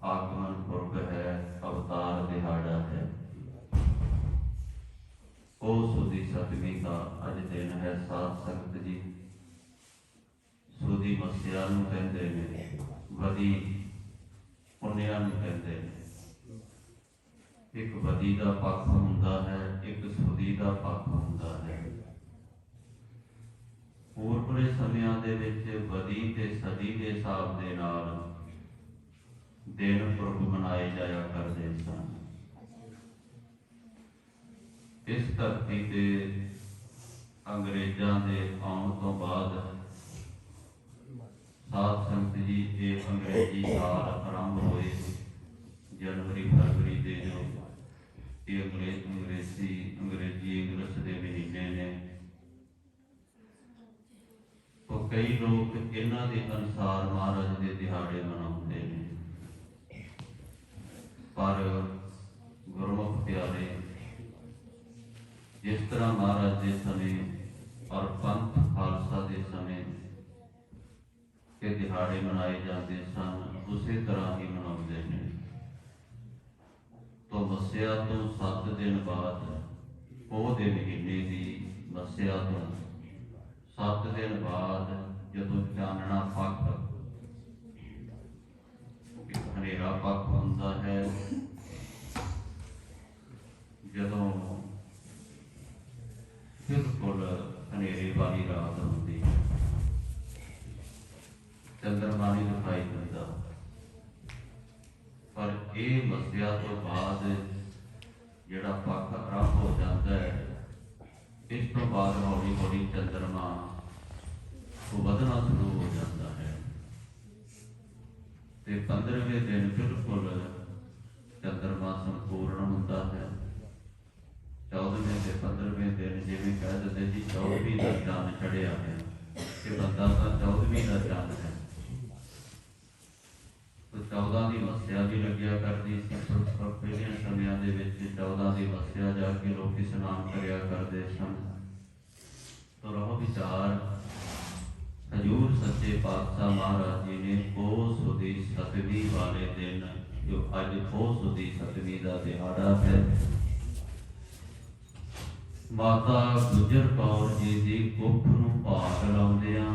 आगमन पुरब है, अवतार दिहाड़ा है। ओ सुधी सतवीं का अज दिन है साध संगत जी। सुधी मस्या नूं कहंदे ने, वधी पुण्या नूं कहंदे ने। एक वधी दा पक्ष हुंदा है, एक सुधी दा पक्ष हुंदा है। पूर्वले समियां दे विच वधी ते सदी के हिसाब दे नाल दिन पुरब मनाए जाया करते सन। इस धरती ते अंग्रेज़ां दे आउण तो बाद साध संगत जी ये अंग्रेजी साल आरंभ होए जनवरी फरवरी के जो ये अंग्रेजी इंग्लिश के महीने ने, तो कई लोग इन्हां दे अनुसार महाराज के दिहाड़े मनाउंदे ने। पर गुरमुख प्यारे जिस तरह महाराज के समय और पंथ खालसा के समय के दिहाड़े मनाए जाते सन, उसी तरह ही मनाते हैं। तो मस्या तो 7 दिन बाद पोह दे महीने की मस्या तो 7 दिन बाद जदों चानना पख हनेरा पख होंदा है, जदों बिल्कुल हनेरे वाली रात होंदी है, चंद्रमा नहीं दिखाई देता। पर यह मस्या तो बाद जिहड़ा पख आरंभ हो जाता है, इस तो बाद हौली हौली चंद्रमा को बदना शुरू हो जाता है। ते 15वें दिन बिल्कुल चंद्रमा संपूर्ण होता है। 14वें से 15वें दिन जिवें कह देते जी 14वीं का चांद चढ़िया है कि बंदा तो 14वीं का चांद है। तो 14 की मस्या भी लग्या करती सी। पहले समियां दे विच 14 की मस्या जाके लोग स्नान करया करते सन। तो रहो विचार, हजूर सच्चे पातशाह महाराज जी ने पोह सुदी 7वीं वाले दिन, जो अज पोह सुदी 7वीं का दिहाड़ा है, माता गुजर कौर जी की कुख नूं भाग लाउंदियां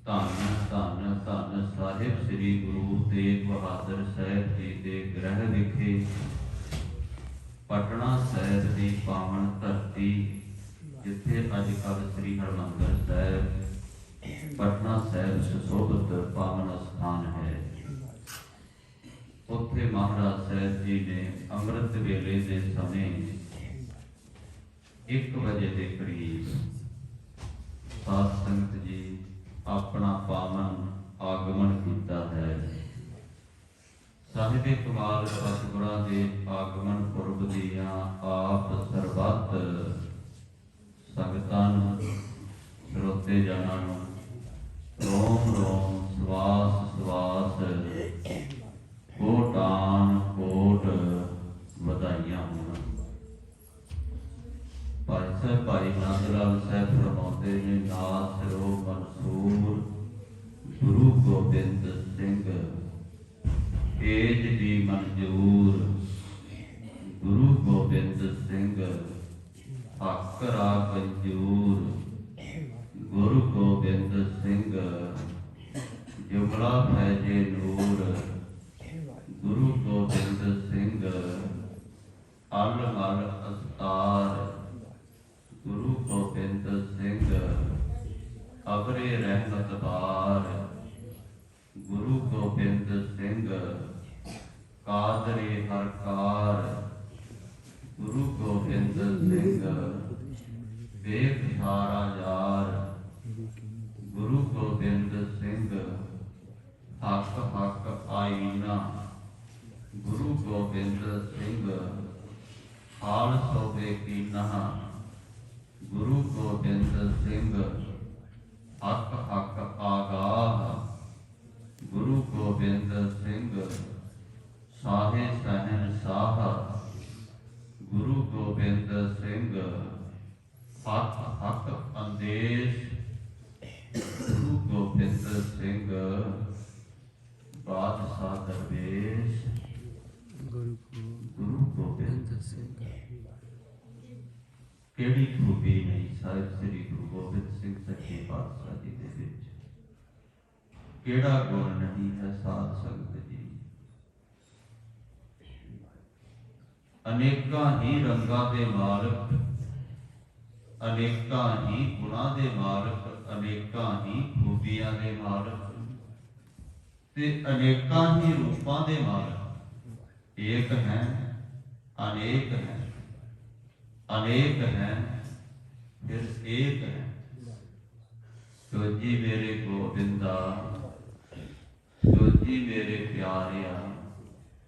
धन धन धन साहिब श्री गुरु तेग बहादुर साहिब जी के गृह विखे पटना साहिब की पावन धरती, जिथे अजकल श्री हरमंदिर साहिब पटना साहिब सुशोभित पावन स्थान है, उत्थे महाराज साहिब जी ने अमृत वेले के समय 1 बजे के करीब साध संगत जी अपना पावन आगमन किया है। साहिब कमाल सतगुरां के आगमन पुरब दियां आप सरबत संगतां श्रोते जनां नूं रोम रोम सवास सवास कोटान कोट बधाइयां होण। भाई साहब भाई नंद लाल साहब फरमाते ने, नाथ रो मंसूर गुरु गोबिंद सिंह एज दी मंजूर, गुरु गोबिंद सिंह आकरा मंजूर, गुरु गोबिंद सिंह जुमला फैजे नूर, गुरु गोबिंद सिंह अल मल अस्तार, गुरु गोबिंद सिंह अबरे रहमत बार, गुरु गोबिंद सिंह कादरे हरकार, गुरु गोबिंद सिंह वेख सारा यार, गुरु गोबिंद सिंह हक हक आईना, गुरु गोबिंद सिंह हाल सोबे कीना, गुरु गोबिंद सिंह हक हक आगाह, गुरु गोबिंद सिंह साहे सहनशाह, गुरु गोबिंद सिंह हक हक अंदेश, गुरु गोबिंद सिंह बादशाह दरवेश। ਕਿਹੜੀ ਖੂਬੀ ਨਹੀਂ ਸਾਹਿਬ ਸ੍ਰੀ ਗੁਰੂ ਗੋਬਿੰਦ ਸਿੰਘ ਸੱਚੇ ਪਾਤਸ਼ਾਹ ਜੀ ਦੇ ਵਿੱਚ, ਕਿਹੜਾ ਗੁਣ ਨਹੀਂ ਹੈ ਸਾਧ ਸੰਗਤ ਜੀ। ਅਨੇਕਾਂ ਹੀ ਰੰਗਾਂ ਦੇ ਮਾਲਕ, ਅਨੇਕਾਂ ਹੀ ਗੁਣਾਂ ਦੇ ਮਾਲਕ, ਅਨੇਕਾਂ ਹੀ ਖੂਬੀਆਂ ਦੇ ਮਾਲਕ ਤੇ ਅਨੇਕਾਂ ਹੀ ਰੂਪਾਂ ਦੇ ਮਾਲਕ। ਏਕ ਹੈ ਅਨੇਕ ਹੈ, अनेक है फिर एक है। जो जी मेरे गोविंदा, जो जी मेरे प्यारिया,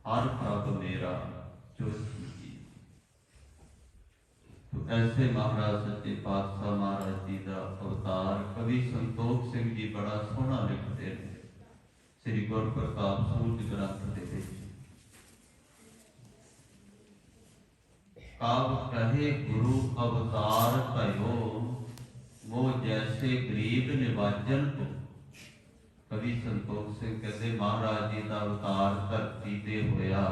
हर प्रभ मेरा जो जी। तो ऐसे महाराज सच्चे पातशाह महाराज जी का अवतार कवि संतोख सिंह जी बड़ा सोहना लिखते हैं श्री गुर प्रताप सूरज ग्रंथ के विच। कब कहे गुरु अवतार भयो, वो जैसे गरीब निवाजन को। कवि संतोख सिंह कहते महाराज जी का अवतार धरती ते होया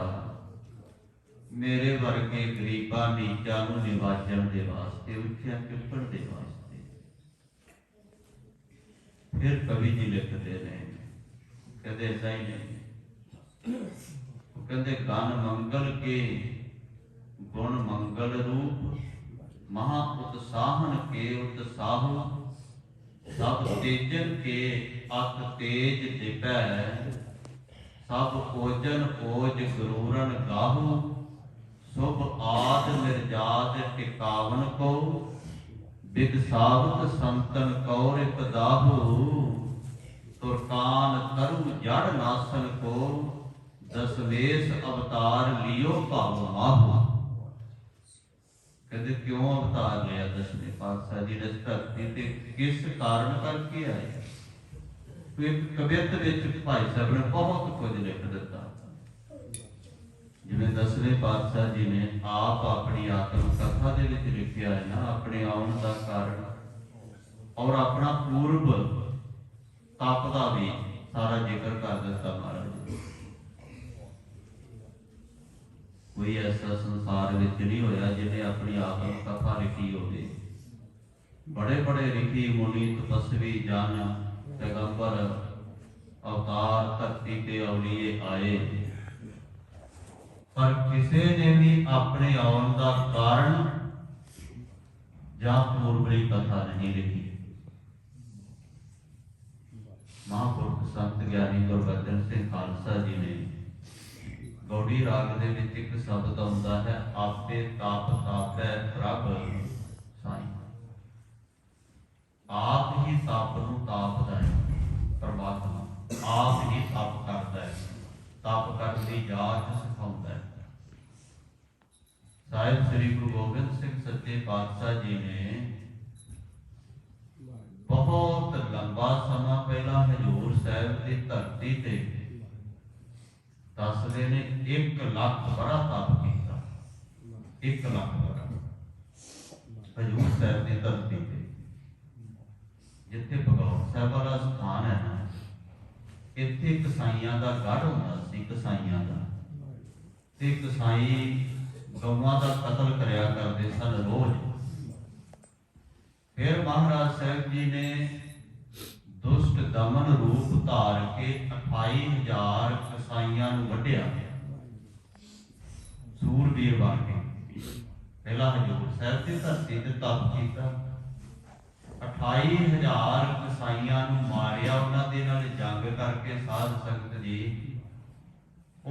मेरे वर्गे गरीबा नीचा नूं निवाजन दे वास्ते, उठिया चुकण दे वास्ते। फिर कवि जी लिखते ने कहते ऐसा ही नहीं, कहते गण मंगल के गुण मंगल रूप, महा उत्साहन के उत्साह, सब तेजन के अत तेज दिपै, सब ओजन ओज गुरूरन गाहु, शुभ आद निर्जात टिकावन को, बिगसावत संतन कौर दाहु, तुरकान तरु जड़ नासन को, दसवेश अवतार लियो भाव माहु। कहते क्यों अवतार लिया दसवें पातशाह जी ने धरती ते, किस कारण करके आए। तो एक कवित विच भाई साहब ने बहुत कुछ लिख दिता, जिवें दसवें पातशाह जी ने आप अपनी आत्म कथा दे विच लिखिया है ना, अपने आउण दा कारण और अपना पूर्व तप दा भी सारा जिक्र कर दिता महाराज। कोई ऐसा संसार विच नहीं होया जिन्हें अपनी आत्म कथा लिखी होवे। बड़े बड़े ऋषि मुनि तपस्वी जन पैगंबर अवतार धरती ते औलिए आए, पर किसी ने भी अपने आउण दा कारण जां पूर्वली कथा नहीं लिखी। महापुरुष संत ज्ञानी गुरबचन सिंह खालसा जी ने गौड़ी राग दे विच एक शब्द आउंदा है, आपे ताप तापै प्रभ साईं। आप ही तप नूं तापदा है, परमात्मा आप ही तप करदा है, तप करन दी जाच सिखाउंदा है। साहिब श्री गुरु गोबिंद सिंह सच्चे पातशाह जी ने बहुत लंबा समा पहला हजूर साहिब की धरती ते दसदे ने 1 लाख बड़ा तप किया। 1 लाख बड़ा हजूर साहिब की धरती ते, जिथे भगौड़ साहिब वाला स्थान है ना, इत्थे कसाईयां दा गढ़ होंदा सी। कसाईयां दा ते कसाई गौवां दा कतल करया करदे सन रोज। फिर महाराज साहिब जी ने दुष्ट दमन रूप धार के 28,000 कसाईयां नूं वढिया, सूरबीर बन के। पहला हजूर साहिब की धरती ते तप कीता, 28,000 कसाईयां नूं मारिया, उन्हां दे नाल जंग करके साध संगत जी।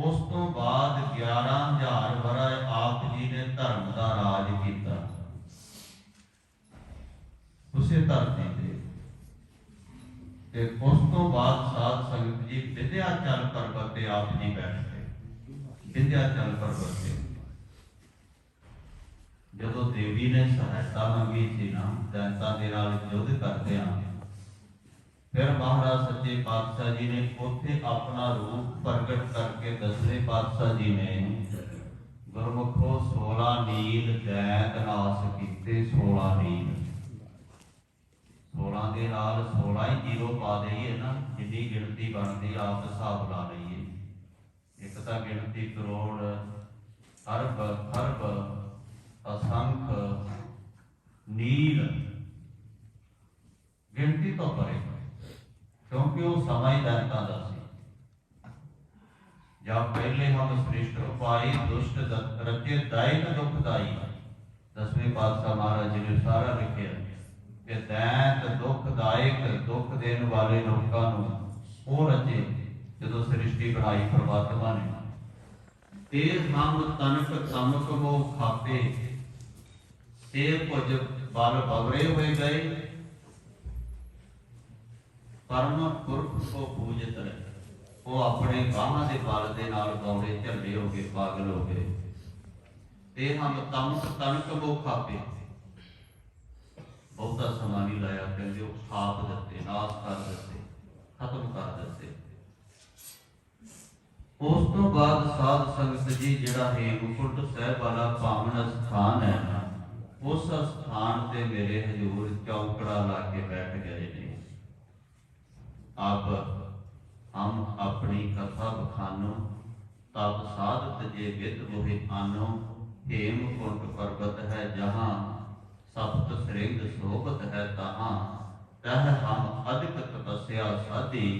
उस तो बाद 11,000 वरा आप जी ने धर्म का राज किया उसे धरती ते। उस तो बाद साध संगत जी विंध्याचल पर्वत पे आप जी बैठ गए। विंध्याचल पर्वत पे जदों देवी ने सहायता मंगी थी ना, दैंतां दे नाल युद्ध करते हैं, फिर महाराज सच्चे पातशाह जी ने उत्थे अपना रूप प्रगट करके दसवें पातशाह जी ने गुरमुखों 16 नील दैत नाश कीते। 16 नील, 16 के नाल 16 ही जीरो पा देइए ना, जिन्नी गिनती बनती आप हिसाब ला लईए। एक तो गिनती करोड़, अरब, खरब, असंख, नील गिनती तो परे, क्योंकि वो समय दैनता का सी। जब पहले हम श्रेष्ठ उपाय दुष्ट रचे दायक दुखदाई, 10वें पातशाह महाराज जी ने सारा लिखे कि दैत दुखदायक दुख देने वाले लोगों को वो रचे जो सृष्टि बनाई परमात्मा ने। तेज हम तनक तमक वो खापे, ते कुछ बल बवरे हुए गए, परम पुरख को पूजत रहे। वो अपने बाहां के बल के नाल गौड़े झल्ले हो गए, पागल हो गए। ते हम तमक तनक वो खापे, बहुता समा नहीं लाया, कहते खाप दिते, नाश कर दिते, खत्म कर दिते। उस तो बाद साध संगत जी जिहड़ा हेमकुंट साहिब वाला पावन स्थान है ना, उस स्थान से मेरे हजूर चौकड़ा ला के बैठ गए ने। अब हम अपनी कथा बखानो, तब साध तजे विद मोहि आनो। हेमकुंट पर्वत है जहाँ, सप्त श्रृंग शोभत है तहाँ। तह हम अधिक तपस्या साधी,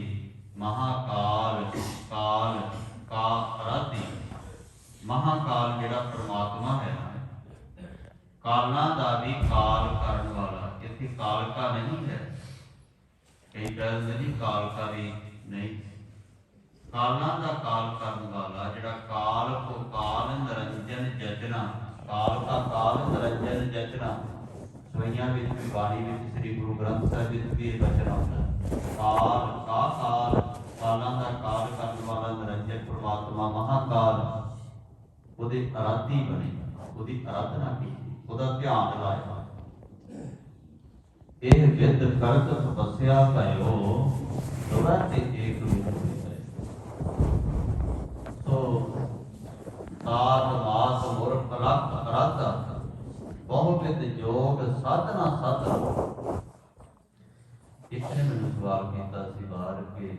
महाकाल काल का आराधी। महाकाल जिहड़ा परमात्मा है ना, कालां दा भी काल करन वाला, इत्थे काल का नहीं है। कई कहते जी काल का भी नहीं, कालां दा काल करन वाला जिहड़ा काल को काल निरंजन जचना। काल का काल निरंजन जचना, सवैयां विच भी बाणी विच श्री गुरु ग्रंथ साहिब विच भी वचन आउंदा। काल का काल, कालां दा काल करन वाला निरंजन परमात्मा महाकाल, ਉਹਦੇ ਆਰਾਧੀ ਬਣੇ, ਉਹਦੀ ਆਰਾਧਨਾ ਕੀਤੀ, ਉਹਦਾ ਧਿਆਨ ਲਾਇਆ। ਇਹ ਵਿਦ ਕਰਤ ਤਪੱਸਿਆ ਭਇਓ, ਦੁਰਾ ਤੇ ਏਕ ਰੂਪ ਹੋਏ। ਸੋ ਸਾਧ ਮਾਸ ਮੁਰਖ ਲਖ ਅਰਾਧਾ, ਬਹੁ ਵਿਦ ਜੋਗ ਸਾਧਨਾ ਸਾਧਾ। ਕਿਸੇ ਨੇ ਮੈਨੂੰ ਸਵਾਲ ਕੀਤਾ ਸੀ ਬਾਹਰ ਕਿ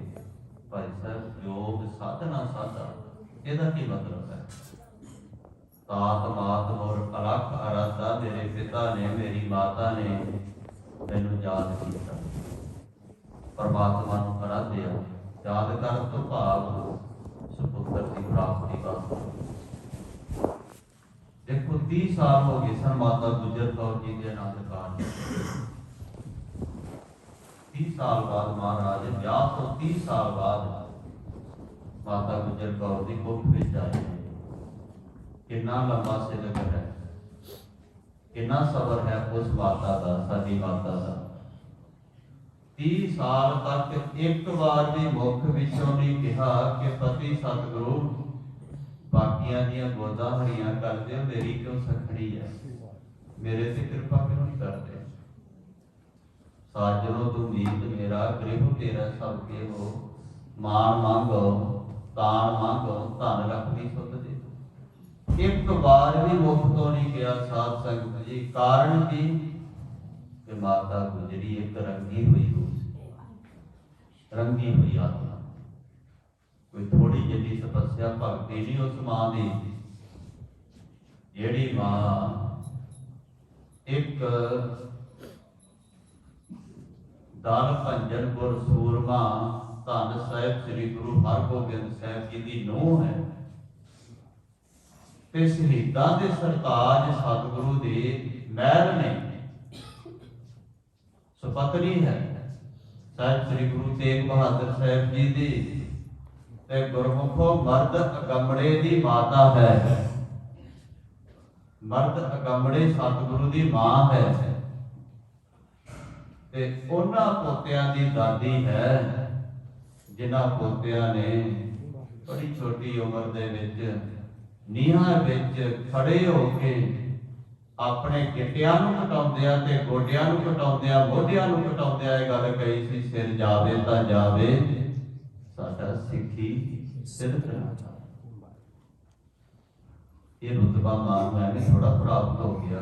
ਭਾਈ ਸਾਹਿਬ ਜੋਗ ਸਾਧਨਾ ਸਾਧਾ ਇਹਦਾ ਕੀ ਮਤਲਬ ਹੈ? ਤਾਤ ਮਾਤ ਮੁਰ ਅਲਖ ਅਰਾਧਾ, ਮੇਰੇ ਪਿਤਾ ਨੇ ਮੇਰੀ ਮਾਤਾ ਨੇ ਮੈਨੂੰ ਯਾਦ ਕੀਤਾ, ਪਰਮਾਤਮਾ ਨੂੰ ਅਰਾਧਿਆ। ਯਾਦ ਕਰਨ ਤੋਂ ਭਾਵ ਸੁਪੁੱਤਰ ਦੀ ਪ੍ਰਾਪਤੀ ਵਾਸਤੇ। ਦੇਖੋ 30 ਸਾਲ ਹੋ ਗਏ ਸਨ ਮਾਤਾ ਗੁਜਰ ਕੌਰ ਜੀ ਦੇ ਆਨੰਦ ਕਾਰਜ। 30 ਸਾਲ ਬਾਅਦ ਮਹਾਰਾਜ ਵਿਆਹ ਤੋਂ 30 ਸਾਲ ਬਾਅਦ ਮਾਤਾ ਗੁਜਰ ਕੌਰ ਦੀ ਕੁੱਖ ਵਿੱਚ ਆਏ। कितना लंबा सिलक है, कितना सबर है उस माता का, साडी माता का। 30 साल तक एक बार भी मुख विचों नहीं कहा कि पति सतगुरु बाकियां दियां गोदा हरियां कर दे, मेरी क्यों सखड़ी है, मेरे से कृपा क्यों नहीं करते। साजनो तू मीत मेरा, गृह तेरा सबके हो। मान मांगो तान मांगो, धन लक्ष्मी सुत दे। एक बार भी मुख तो नहीं गया साध संगत जी। कारण की कि माता गुजरी एक रंगी हुई रूप, रंगी हुई आत्मा। कोई थोड़ी जी तपस्या भगती नहीं उस मां की। जेड़ी मां एक दल भंजन गुर सूरमा धन साहिब श्री गुरु हरगोबिंद साहिब जी की नूह है, ते शहीदां दे सरताज सतगुरु दे महल ने, सुपत्नी है साहिब श्री गुरु तेग बहादुर साहिब जी दी, ते गुरमुखों मर्द अगंबड़े दी माता है। मर्द अगंबड़े सतगुरु दी मां है, ते उन्हां पोतियां दी दादी है, जिन्हां पोतियां ने बड़ी छोटी उम्र दे विच ਨੀਹਾਂ ਵਿੱਚ ਖੜੇ ਹੋ ਕੇ ਆਪਣੇ ਗਿੱਟਿਆਂ ਨੂੰ ਘਟਾਉਂਦਿਆਂ ਤੇ ਗੋਡਿਆਂ ਨੂੰ ਘਟਾਉਂਦਿਆਂ, ਮੋਢਿਆਂ ਨੂੰ ਘਟਾਉਂਦਿਆਂ ਇਹ ਗੱਲ ਕਹੀ ਸੀ, ਸਿਰ ਜਾਵੇ ਤਾਂ ਜਾਵੇ ਸਾਡਾ ਸਿੱਖੀ ਸਿਰ ਤੇ। ਇਹ ਰੁਤਬਾ ਮਾਨ ਮੈਨੇ ਥੋੜਾ ਪ੍ਰਾਪਤ ਹੋ ਗਿਆ।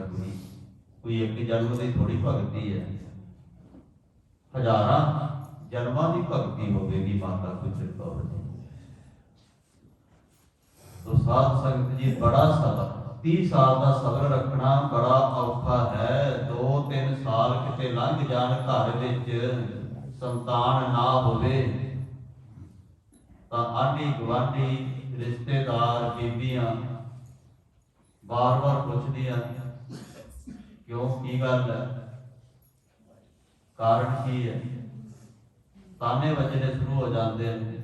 ਕੋਈ ਇੱਕ ਜਨਮ ਦੀ ਥੋੜੀ ਭਗਤੀ ਹੈ, ਹਜ਼ਾਰਾਂ ਜਨਮਾਂ ਦੀ ਭਗਤੀ ਹੋਵੇਗੀ ਮਾਤਾ ਗੁਜਰ ਕੌਰ ਦੀ। तो साध संगत जी बड़ा सबर, 30 ਸਾਲ ਦਾ ਸਬਰ ਰੱਖਣਾ ਬੜਾ ਔਖਾ ਹੈ। 2-3 ਸਾਲ ਕਿਤੇ ਲੰਘ ਜਾਣ, ਘਰ ਵਿੱਚ ਸੰਤਾਨ ਨਾ ਹੋਵੇ ਤਾਂ ਆਂਢੀ ਗੁਆਂਢੀ ਰਿਸ਼ਤੇਦਾਰ ਬੀਬੀਆਂ ਬਾਰ-ਬਾਰ ਪੁੱਛਦੀਆਂ ਕਿਉਂ, ਕੀ ਗੱਲ ਹੈ, ਕਾਰਨ ਕੀ ਹੈ। ਤਾਨੇ ਵੱਜਣੇ ਸ਼ੁਰੂ ਹੋ ਜਾਂਦੇ ਨੇ,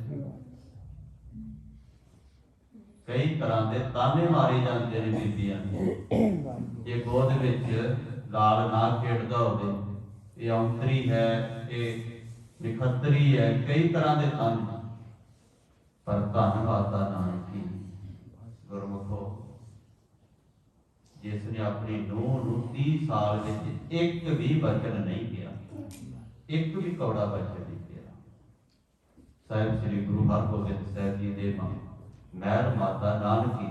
ਕਈ ਤਰ੍ਹਾਂ ਦੇ ਤਾਨੇ ਮਾਰੇ ਜਾਂਦੇ ਨੇ ਬੀਬੀਆਂ ਨੂੰ। ਜੇ ਗੋਦ ਵਿੱਚ ਲਾਲ ਨਾ ਖੇਡਦਾ ਹੋਵੇ, ਇਹ ਔਂਤਰੀ ਹੈ, ਇਹ ਨਿਖੱਤਰੀ ਹੈ, ਕਈ ਤਰ੍ਹਾਂ ਦੇ ਤਾਨੇ। ਪਰ ਧੰਨ ਮਾਤਾ ਨਾਨਕੀ ਗੁਰਮੁਖੋ, ਜਿਸ ਨੇ ਆਪਣੀ ਨੂੰਹ ਨੂੰ 30 ਸਾਲ ਵਿੱਚ ਇੱਕ ਵੀ ਵਚਨ ਨਹੀਂ ਕਿਹਾ, ਇੱਕ ਵੀ ਕੌੜਾ ਵਚਨ ਨਹੀਂ ਕਿਹਾ। ਸਾਹਿਬ ਸ੍ਰੀ ਗੁਰੂ ਹਰਗੋਬਿੰਦ ਸਾਹਿਬ ਜੀ ਦੇ ਮਹਿਰ ਮਾਤਾ ਨਾਨਕੀ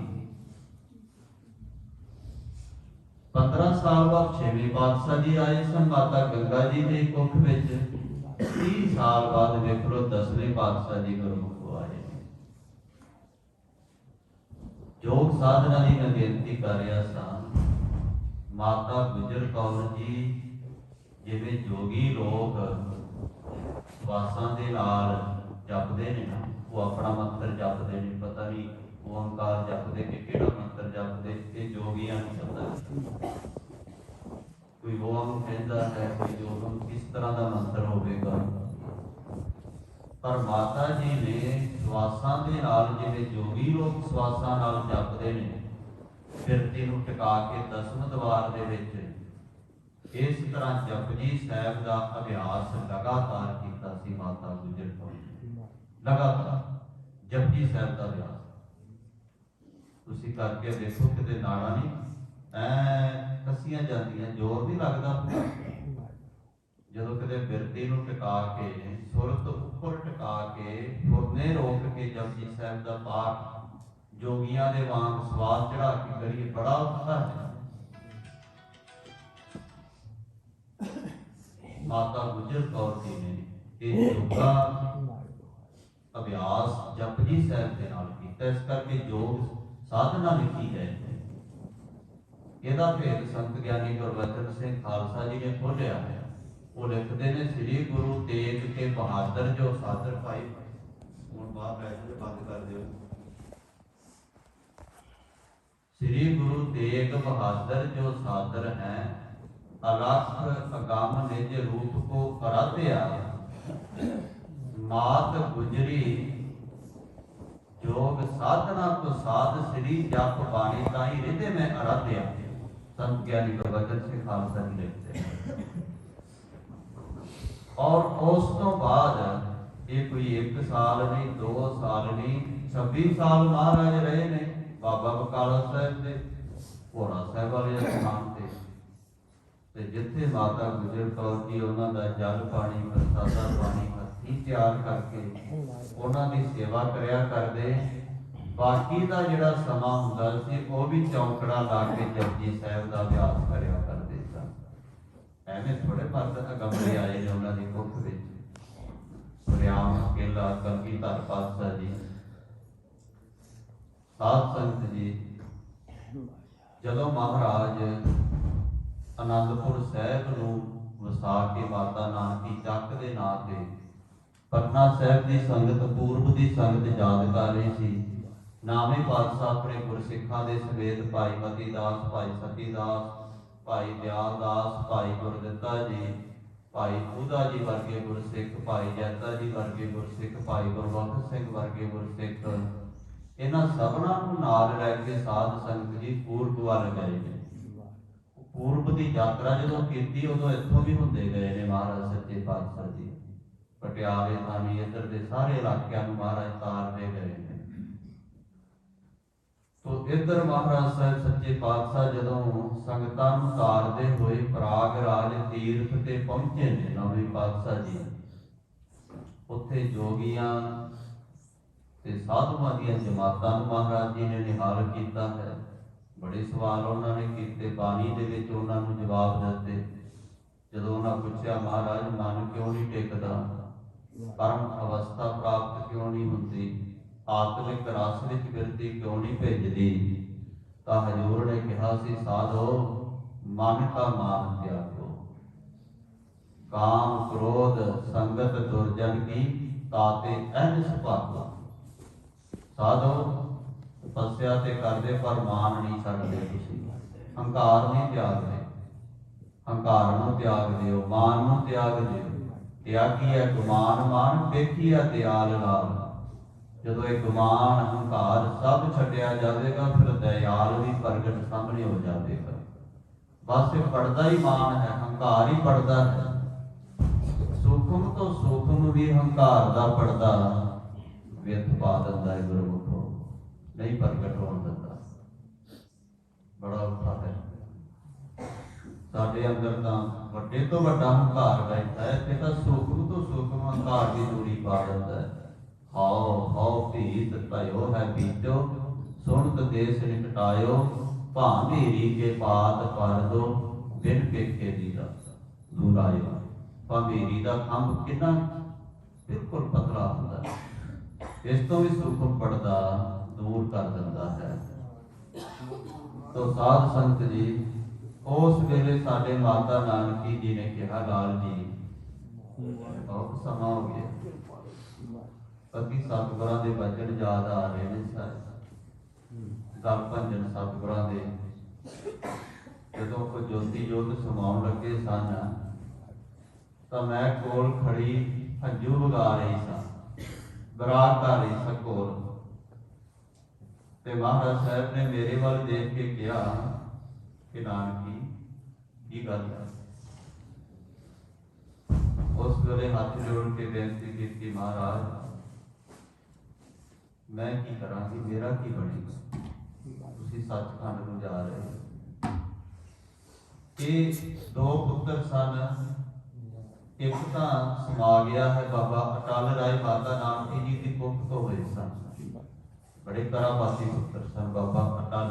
15 ਸਾਲ ਬਾਅਦ 6ਵੇਂ ਪਾਤਸ਼ਾਹ ਜੀ ਆਏ ਸਨ। ਮਾਤਾ ਗੰਗਾ ਜੀ ਦੇ ਕੁੱਖ ਵਿੱਚ 30 ਸਾਲ ਬਾਅਦ ਵੇਖ ਲੋ 10ਵੇਂ ਪਾਤਸ਼ਾਹ ਜੀ ਗੁਰਮੁਖ ਆਏ। ਯੋਗ ਸਾਧਨਾ ਦੀ ਮੈਂ ਬੇਨਤੀ ਕਰ ਰਿਹਾ ਸਾਂ, ਮਾਤਾ ਗੁਜਰ ਕੌਰ ਜੀ ਜਿਵੇਂ ਜੋਗੀ ਲੋਕ ਸਵਾਸਾਂ ਦੇ ਨਾਲ ਜਪਦੇ ਨੇ ਨਾ, ਉਹ ਆਪਣਾ ਮੰਤਰ ਜਪਦੇ ਨੇ, ਪਤਾ ਨਹੀਂ ਓੰਕਾਰ ਜਪਦੇ ਕਿ ਕਿਹੜਾ ਮੰਤਰ ਜਪਦੇ, ਇਹ ਜੋਗੀਆਂ ਨੂੰ ਪਤਾ। ਕੋਈ ਓਮ ਕਹਿੰਦਾ ਹੈ, ਕੋਈ ਜੋਗਮ ਕਿਸ ਤਰ੍ਹਾਂ ਦਾ ਮੰਤਰ ਹੋਵੇਗਾ। ਪਰ ਮਾਤਾ ਜੀ ਨੇ ਸਵਾਸਾਂ ਦੇ ਨਾਲ, ਜਿਵੇਂ ਜੋਗੀ ਲੋਕ ਸਵਾਸਾਂ ਨਾਲ ਜਪਦੇ ਨੇ, ਫਿਰਤੀ ਨੂੰ ਟਿਕਾ ਕੇ 10ਵੇਂ ਦਵਾਰ ਦੇ ਵਿੱਚ ਇਸ ਤਰ੍ਹਾਂ ਜਪਜੀ ਸਾਹਿਬ ਦਾ ਅਭਿਆਸ ਲਗਾਤਾਰ ਕੀਤਾ ਸੀ। ਮਾਤਾ ਗੁਜਰ ਕੌਰ ਲਗਾਤਾਰ ਜਪਜੀ ਸਾਹਿਬ ਦਾ ਅਭਿਆਸ ਤੁਸੀਂ ਕਰਕੇ ਦੇਖੋ, ਕਿਤੇ ਨਾੜਾਂ ਨਹੀਂ ਕੱਸੀਆਂ ਜਾਂਦੀਆਂ, ਜ਼ੋਰ ਨਹੀਂ ਲੱਗਦਾ। ਜਦੋਂ ਕਿਤੇ ਬਿਰਤੀ ਨੂੰ ਟਿਕਾ ਕੇ, ਸੁਰਤ ਉੱਪਰ ਟਿਕਾ ਕੇ, ਫੁਰਨੇ ਰੋਕ ਕੇ ਜਪਜੀ ਸਾਹਿਬ ਦਾ ਪਾਠ ਜੋਗੀਆਂ ਦੇ ਵਾਂਗ ਸਵਾਸ ਚੜਾ ਕੇ ਕਰੀਏ, ਬੜਾ ਔਖਾ ਹੈ। ਮਾਤਾ ਗੁਜਰ ਕੌਰ ਜੀ ਨੇ ਇਹ ਯੋਗਾ ਅਭਿਆਸ ਜਪਜੀ ਸਾਹਿਬ ਦੇ ਨਾਲ ਕੀਤਾ, ਇਸ ਕਰਕੇ ਯੋਗ ਸਾਧਨਾ ਲਿਖੀ ਹੈ। ਇਹਦਾ ਭੇਦ ਸੰਤ ਗਿਆਨੀ ਗੁਰਬਚਨ ਸਿੰਘ ਖਾਲਸਾ ਜੀ ਨੇ ਖੋਲਿਆ ਹੈ। ਉਹ ਲਿਖਦੇ ਨੇ, ਸ੍ਰੀ ਗੁਰੂ ਤੇਗ ਕੇ ਬਹਾਦਰ ਜੋ ਸਾਦਰ ਭਾਈ। ਹੁਣ ਬਾਹਰ ਬੈਠ ਕੇ ਬੰਦ ਕਰ ਦਿਓ। ਸ੍ਰੀ ਗੁਰੂ ਤੇਗ ਬਹਾਦਰ ਜੋ ਸਾਦਰ ਹੈ, अलख अगम निज रूप को आराध्या, मात गुजरी जोग साधना को साध श्री जप बाणी ताई हृदय में आराध्या। संत ज्ञानी गुरबचन सिंह खालसा जी लिखते हैं। और उस तो बाद ये कोई 1 साल नहीं, 2 साल नहीं, 26 साल महाराज रहे ने बाबा बकाला साहब के भोरा साहब वाले स्थान से। जिथे माता गुजर कौर जी उन्हों का जल पानी प्रसादा पानी हथी तैयार करके उन्होंने सेवा करया करते, बाकी का जिहड़ा समा हुंदा सी वो भी चौंकड़ा ला के जपजी साहिब का अभ्यास करया करते सन। एवें थोड़े मर्द अगमले आए ने उन्होंने कुख विच, सुरियाम अकेला कलगीधर पातशाह जी, साध संगत जी, जदों महाराज आनंदपुर साहिब नूं वसा के माता नानकी ਚੱਕ ਦੇ ਨਾਂ ਤੇ पटना साहिब की संगत पूर्व की संगत याद कर रही थी। नावे पातशाह अपने गुरसिखां दे समेत भाई मती दास, भाई सती दास, भाई दयाल दास, भाई गुरदित्ता जी, भाई उदा जी वर्गे गुरसिख, भाई जैता जी वर्गे गुरसिख, भाई गुरबख्श सिंह वर्गे गुरसिख, इन्हां सबना नूं नाल लैके साध संगत जी पूर्व वल गए ने। पूर्व की यात्रा जो की उदों इत्थों भी होंदे गए ने महाराज सच्चे पातशाह जी, पटियाले थानी इधर के सारे इलाकों में महाराज तारते गए हैं। तो इधर महाराज साहब सच्चे पातशाह जदों संगतां नूं तारते हुए प्रयागराज तीर्थ ते पहुंचे ने नवें पातशाह जी, उत्थे जोगियां ते साधुआं दीयां जमातां नूं महाराज जी ने निहाल कीता है। बड़े सवाल उन्होंने किए, बाणी दे विच उन्होंने जवाब दिते। जदों उन्होंने पूछा महाराज मन क्यों नहीं टिकता, परम अवस्था प्राप्त क्यों नहीं होती, आत्मिक रस विच बिरती क्यों नहीं भेजती, ਤਾਂ ਹਜ਼ੂਰ ਨੇ ਕਿਹਾ ਸੀ, ਸਾਧੋ ਮਨ ਕਾ ਮਾਨ ਤਿਆਗੋ, ਕਾਮ ਕ੍ਰੋਧ ਸੰਗਤ ਦੁਰਜਨ ਕੀ, ਤਾਤੇ ਅਹਿਨ ਸੁਭਾਗੋ। ਸਾਧੋ ਤਪੱਸਿਆ ਤੇ ਕਰਦੇ ਪਰ ਮਾਨ ਨਹੀਂ ਛੱਡਦੇ, ਤੁਸੀਂ ਹੰਕਾਰ ਨਹੀਂ ਤਿਆਗਦੇ, ਹੰਕਾਰ ਨੂੰ ਤਿਆਗ ਦਿਓ, ਮਾਨ ਨੂੰ ਤਿਆਗ ਦਿਓ। ਤਿਆਗੀ ਹੈ ਗੁਮਾਨ ਮਾਨ, ਵੇਖੀ ਹੈ ਦਿਆਲ ਲਾਲ। ਜਦੋਂ ਇਹ ਗੁਮਾਨ ਹੰਕਾਰ ਸਭ ਛੱਡਿਆ ਜਾਵੇਗਾ, ਫਿਰ ਦਇਆਲ ਵੀ ਪ੍ਰਗਟ ਸਾਹਮਣੇ ਹੋ ਜਾਵੇਗਾ। ਬਸ ਇਹ ਪੜਦਾ ਹੀ ਮਾਨ ਹੈ, ਹੰਕਾਰ ਹੀ ਪੜਦਾ ਹੈ। ਸੂਖਮ ਤੋਂ ਸੂਖਮ ਵੀ ਹੰਕਾਰ ਦਾ ਪੜਦਾ ਵਿਅਥ ਪਾ ਦਿੰਦਾ ਹੈ ਗੁਰਮੁਖੋ, ਨਹੀਂ ਪ੍ਰਗਟ ਹੋਣ ਦਿੰਦਾ। ਬੜਾ ਔਖਾ ਹੈ। ਸਾਡੇ ਅੰਦਰ ਤਾਂ ਵੱਡੇ ਤੋਂ ਵੱਡਾ ਹੰਕਾਰ ਬੈਠਾ ਹੈ, ਤੇ ਤਾਂ ਸੂਖਮ ਤੋਂ ਸੂਖਮ ਹੰਕਾਰ ਦੀ ਦੂਰੀ ਪਾ ਦਿੰਦਾ ਹੈ। ਹਾਉ ਹਾਉ ਭੀਤ ਭਇਓ ਹੈ ਬੀਜੋ, ਸੁਣਤ ਦੇਸ ਨਿਕਟਾਇਓ, ਭਾਂਧੀਰੀ ਕੇ ਪਾਤ ਪਰ ਦੋ, ਬਿਨ ਪੇਖੇ ਦੀ ਦਾ ਦੂਰ ਆਇਓ। ਭਾਂਧੀਰੀ ਦਾ ਖੰਭ ਕਿੰਨਾ ਬਿਲਕੁਲ ਪਤਲਾ ਹੁੰਦਾ ਹੈ, ਇਸ ਤੋਂ ਵੀ ਸੂਖਮ ਪੜਦਾ ਦੂਰ ਕਰ ਦਿੰਦਾ ਹੈ। ਤੋ ਸਾਧ ਸੰਗਤ ਜੀ, ਉਸ ਵੇਲੇ ਸਾਡੇ ਮਾਤਾ ਨਾਨਕੀ ਜੀ ਨੇ ਕਿਹਾ, ਲਾਲ ਜੀ ਬਹੁਤ ਸਮਾਂ ਹੋ ਗਿਆ, ਪਤੀ ਸਤਿਗੁਰਾਂ ਦੇ ਬਚਨ ਯਾਦ ਆ ਰਹੇ ਨੇ ਸਾਰੇ। ਗਲ ਭੰਜਨ ਸਤਿਗੁਰਾਂ ਦੇ ਜਦੋਂ ਕੋ ਜੋਤੀ ਜੋਤ ਸਮਾਉਣ ਲੱਗੇ ਸਨ, ਤਾਂ ਮੈਂ ਕੋਲ ਖੜੀ ਹੰਝੂ ਵਗਾ ਰਹੀ ਸਾਂ, ਬਰਾਤ ਆ ਰਹੀ ਸਾਂ ਕੋਲ। ਤੇ ਮਹਾਰਾਜ ਸਾਹਿਬ ਨੇ ਮੇਰੇ ਵੱਲ ਦੇਖ ਕੇ ਕਿਹਾ ਕਿ ਨਾਨਕੀ ਕੀ ਗੱਲ ਹੈ। ਉਸ ਵੇਲੇ ਹੱਥ ਜੋੜ ਕੇ ਬੇਨਤੀ ਕੀਤੀ, ਮਹਾਰਾਜ ਮੈਂ ਕੀ ਕਰਾਂਗੀ, ਮੇਰਾ ਕੀ ਬਣੇਗਾ, ਤੁਸੀਂ ਸੱਚਖੰਡ ਨੂੰ ਜਾ ਰਹੇ ਹੋ। ਇਹ ਦੋ ਪੁੱਤਰ ਸਨ, ਇੱਕ ਤਾਂ ਸਮਾ ਗਿਆ ਹੈ ਬਾਬਾ ਅਟਲ ਰਾਏ ਮਾਤਾ ਨਾਨਕੀ ਜੀ ਦੀ ਕੁੱਖ ਤੋਂ ਹੋਏ ਸਨ, ਬੜੇ ਕਰਾਮਾਤੀ ਪੁੱਤਰ ਸਨ ਬਾਬਾ ਅਟਲ।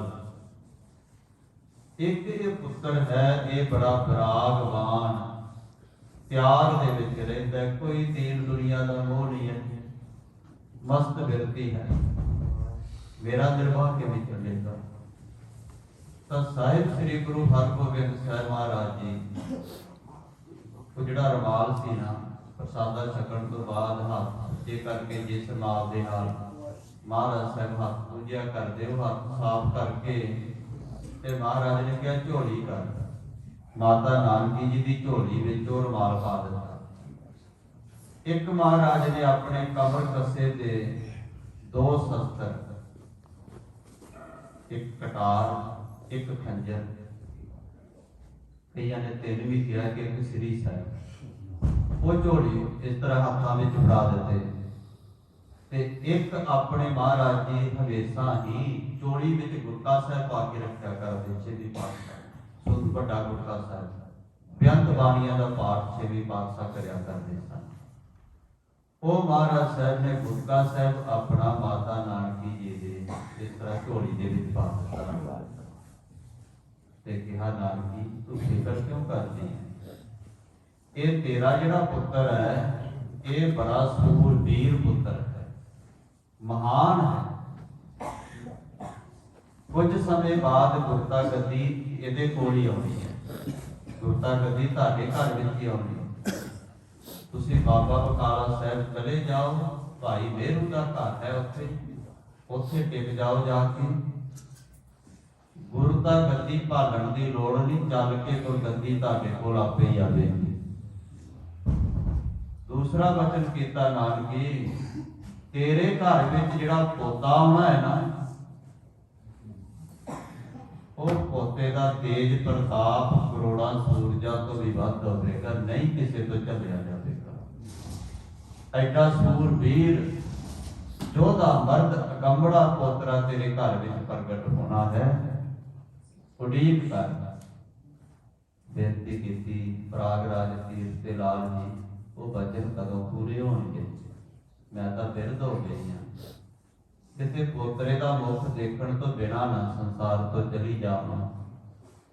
ਇੱਕ ਇਹ ਪੁੱਤਰ ਹੈ, ਇਹ ਬੜਾ ਵਿਰਾਗਵਾਨ, ਪਿਆਰ ਦੇ ਵਿੱਚ ਰਹਿੰਦਾ, ਕੋਈ ਦੀਨ ਦੁਨੀਆ ਦਾ ਮੋਹ ਨਹੀਂ ਹੈ, ਮਸਤ ਬਿਰਤੀ ਹੈ। ਮੇਰਾ ਨਿਰਵਾਹ ਕਿਵੇਂ ਚੱਲੇਗਾ। ਤਾਂ ਸਾਹਿਬ ਸ੍ਰੀ ਗੁਰੂ ਹਰਗੋਬਿੰਦ ਸਾਹਿਬ ਮਹਾਰਾਜ ਜੀ, ਉਹ ਜਿਹੜਾ ਰੁਮਾਲ ਸੀ ਨਾ, ਪ੍ਰਸਾਦਾ ਛਕਣ ਤੋਂ ਬਾਅਦ ਹੱਥ ਇਹ ਕਰਕੇ ਜਿਸ ਨਾਲ ਦੇ ਨਾਲ ਮਹਾਰਾਜ ਸਾਹਿਬ ਹੱਥ ਪੂਜਿਆ ਕਰਦੇ, ਉਹ ਹੱਥ ਸਾਫ਼ ਕਰਕੇ ਤੇ ਮਹਾਰਾਜ ਨੇ ਕਿਹਾ ਝੋਲੀ ਕਰ। ਮਾਤਾ ਨਾਨਕੀ ਜੀ ਦੀ ਝੋਲੀ ਵਿੱਚ ਉਹ ਰੁਮਾਲ ਪਾ ਦਿੱਤਾ। ਇੱਕ ਮਹਾਰਾਜ ਨੇ ਆਪਣੇ ਕਮਰ ਕੱਸੇ ਤੇ ਦੋ ਸ਼ਸਤਰ, ਇੱਕ ਕਟਾਰ, ਇੱਕ ਖੰਜਰ, ਕਈਆਂ ਨੇ ਤਿੰਨ ਵੀ ਕਿਹਾ ਕਿ ਇੱਕ ਸ੍ਰੀ ਸਾਹਿਬ, ਉਹ ਝੋਲੀ ਇਸ ਤਰ੍ਹਾਂ ਹੱਥਾਂ ਵਿੱਚ ਫੜਾ ਦਿੱਤੇ। ਤੇ ਇੱਕ ਆਪਣੇ ਮਹਾਰਾਜ ਜੀ ਹਮੇਸ਼ਾ ਹੀ ਝੋਲੀ ਵਿੱਚ ਗੁਟਕਾ ਸਾਹਿਬ ਪਾ ਕੇ ਰੱਖਿਆ ਕਰਦੇ, ਛੇਵੀਂ ਪਾਤਸ਼ਾਹ ਸੁਧ ਵੱਡਾ ਗੁਟਕਾ ਸਾਹਿਬ, ਬੇਅੰਤ ਬਾਣੀਆਂ ਦਾ ਪਾਠ ਛੇਵੀਂ ਪਾਤਸ਼ਾਹ ਕਰਿਆ ਕਰਦੇ ਸਨ। ਉਹ ਮਹਾਰਾਜ ਸਾਹਿਬ ਨੇ ਗੁਟਕਾ ਸਾਹਿਬ ਆਪਣਾ ਮਾਤਾ ਨਾਨਕੀ ਜੀ ਦੇ ਇਸ ਤਰ੍ਹਾਂ ਝੋਲੀ ਦੇ ਵਿੱਚ ਪਾ ਦਿੱਤਾ ਤੇ ਕਿਹਾ, ਨਾਨਕੀ ਤੂੰ ਫਿਕਰ ਕਿਉਂ ਕਰਦੀ ਹੈ, ਇਹ ਤੇਰਾ ਜਿਹੜਾ ਪੁੱਤਰ ਹੈ ਇਹ ਬੜਾ ਸੂਰਬੀਰ ਪੁੱਤਰ ਹੈ, ਮਹਾਨ ਹੈ। ਕੁਝ ਸਮੇਂ ਬਾਅਦ ਗੁਰਤਾ ਗੱਦੀ ਇਹਦੇ ਕੋਲ ਹੀ ਆਉਣੀ ਹੈ, ਗੁਰਤਾ ਗੱਦੀ ਤੁਹਾਡੇ ਘਰ ਵਿੱਚ ਹੀ ਆਉਣੀ ਹੈ। ਤੁਸੀਂ ਬਾਬਾ ਬਕਾਲਾ ਸਾਹਿਬ ਚਲੇ ਜਾਓ, ਭਾਈ ਮੇਰੂ ਦਾ ਘਰ ਹੈ ਉੱਥੇ, ਉੱਥੇ ਟਿਕ ਜਾਓ ਜਾ ਕੇ। ਗੁਰੂ ਦਾ ਗੱਦੀ ਭਾਲਣ ਦੀ ਲੋੜ ਨਹੀਂ, ਚੱਲ ਕੇ ਗੁਰਗੱਦੀ ਤੁਹਾਡੇ ਕੋਲ ਆਪੇ ਹੀ ਆਵੇਗੀ। ਦੂਸਰਾ ਵਚਨ ਕੀਤਾ, ਨਾਨਕੀ ਤੇਰੇ ਘਰ ਵਿੱਚ ਜਿਹੜਾ ਪੋਤਾ ਆਉਣਾ ਹੈ ਨਾ, ਉਹ ਪੋਤੇ ਦਾ ਤੇਜ ਪ੍ਰਤਾਪ ਕਰੋੜਾਂ ਸੂਰਜਾਂ ਤੋਂ ਵੀ ਵੱਧ ਹੋਵੇਗਾ, ਨਹੀਂ ਕਿਸੇ ਤੋਂ ਝੱਲਿਆ ਜਾਵੇਗਾ। ਐਡਾ ਸੂਰਬੀਰ ਯੋਧਾ ਮਰਦ ਅਗੰਬੜਾ ਪੋਤਰਾ ਤੇਰੇ ਘਰ ਵਿੱਚ ਪ੍ਰਗਟ ਹੋਣਾ ਹੈ, ਉਡੀਕ ਕਰ। ਬੇਨਤੀ ਕੀਤੀ, ਪ੍ਰਾਗਰਾਜ ਤੀਰਥ ਤੇ ਲਾਲ ਜੀ ਉਹ ਬਚਨ ਕਦੋਂ ਪੂਰੇ ਹੋਣਗੇ, ਮੈਂ ਤਾਂ ਬਿਰਧ ਹੋ ਗਈ ਹਾਂ, ਕਿਸੇ ਪੋਤਰੇ ਦਾ ਮੁਖ ਦੇਖਣ ਤੋਂ ਬਿਨਾਂ ਨਾ ਸੰਸਾਰ ਤੋਂ ਚਲੀ ਜਾਵਾਂ।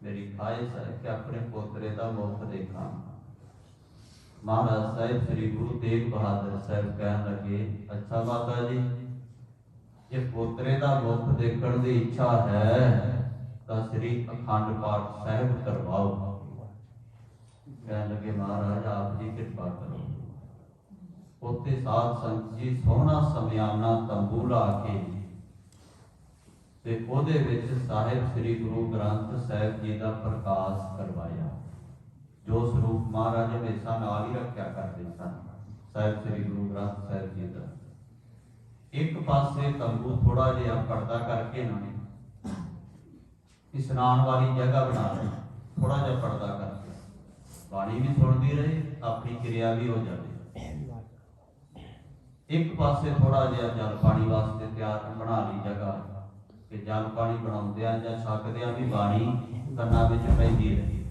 ਮੇਰੀ ਖਾਹਿਸ਼ ਹੈ ਕਿ ਆਪਣੇ ਪੋਤਰੇ ਦਾ ਮੁਖ ਦੇਖਾਂ। ਮਹਾਰਾਜ ਸਾਹਿਬ ਸ੍ਰੀ ਗੁਰੂ ਤੇਗ ਬਹਾਦਰ ਸਾਹਿਬ ਕਹਿਣ ਲੱਗੇ, ਅੱਛਾ ਮਾਤਾ ਜੀ, ਜੇ ਪੋਤਰੇ ਦਾ ਮੁਖ ਦੇਖਣ ਦੀ ਇੱਛਾ ਹੈ ਤਾਂ ਸ੍ਰੀ ਅਖੰਡ ਪਾਠ ਸਾਹਿਬ ਕਰਵਾਓ। ਕਹਿਣ ਲੱਗੇ ਮਹਾਰਾਜ ਆਪ ਜੀ ਕਿਰਪਾ ਕਰੋ। ਉੱਥੇ ਸਾਧ ਸੰਗਤ ਜੀ ਸੋਹਣਾ ਸਮਿਆਨਾ ਤੰਬੂ ਲਾ ਕੇ ਤੇ ਉਹਦੇ ਵਿੱਚ ਸਾਹਿਬ ਸ੍ਰੀ ਗੁਰੂ ਗ੍ਰੰਥ ਸਾਹਿਬ ਜੀ ਦਾ ਪ੍ਰਕਾਸ਼ ਕਰਵਾਇਆ। ਜੋ ਸਰੂਪ ਮਹਾਰਾਜ ਹਮੇਸ਼ਾ ਨਾਲ ਹੀ ਰੱਖਿਆ ਕਰਦੇ ਸਨ ਸਾਹਿਬ ਸ੍ਰੀ ਗੁਰੂ ਗ੍ਰੰਥ ਸਾਹਿਬ ਜੀ ਦਾ। ਇੱਕ ਪਾਸੇ ਤੰਬੂ ਥੋੜਾ ਜਿਹਾ ਪਰਦਾ ਕਰਕੇ ਇਹਨਾਂ ਨੇ ਇਸ਼ਨਾਨ ਵਾਲੀ ਜਗ੍ਹਾ ਬਣਾ ਲਈ, ਥੋੜਾ ਜਿਹਾ ਪਰਦਾ ਕਰਕੇ ਬਾਣੀ ਵੀ ਸੁਣਦੀ ਰਹੇ, ਆਪਣੀ ਕਿਰਿਆ ਵੀ ਹੋ ਜਾਵੇ। ਇੱਕ ਪਾਸੇ ਥੋੜਾ ਜਿਹਾ ਜਲ ਪਾਣੀ ਵਾਸਤੇ ਤਿਆਰ ਬਣਾ ਲਈ ਜਗ੍ਹਾ ਕਿ ਜਲ ਪਾਣੀ ਬਣਾਉਂਦਿਆਂ ਜਾਂ ਛਕਦਿਆਂ ਵੀ ਬਾਣੀ ਕੰਨਾਂ ਵਿੱਚ ਪੈਂਦੀ ਰਹੇ।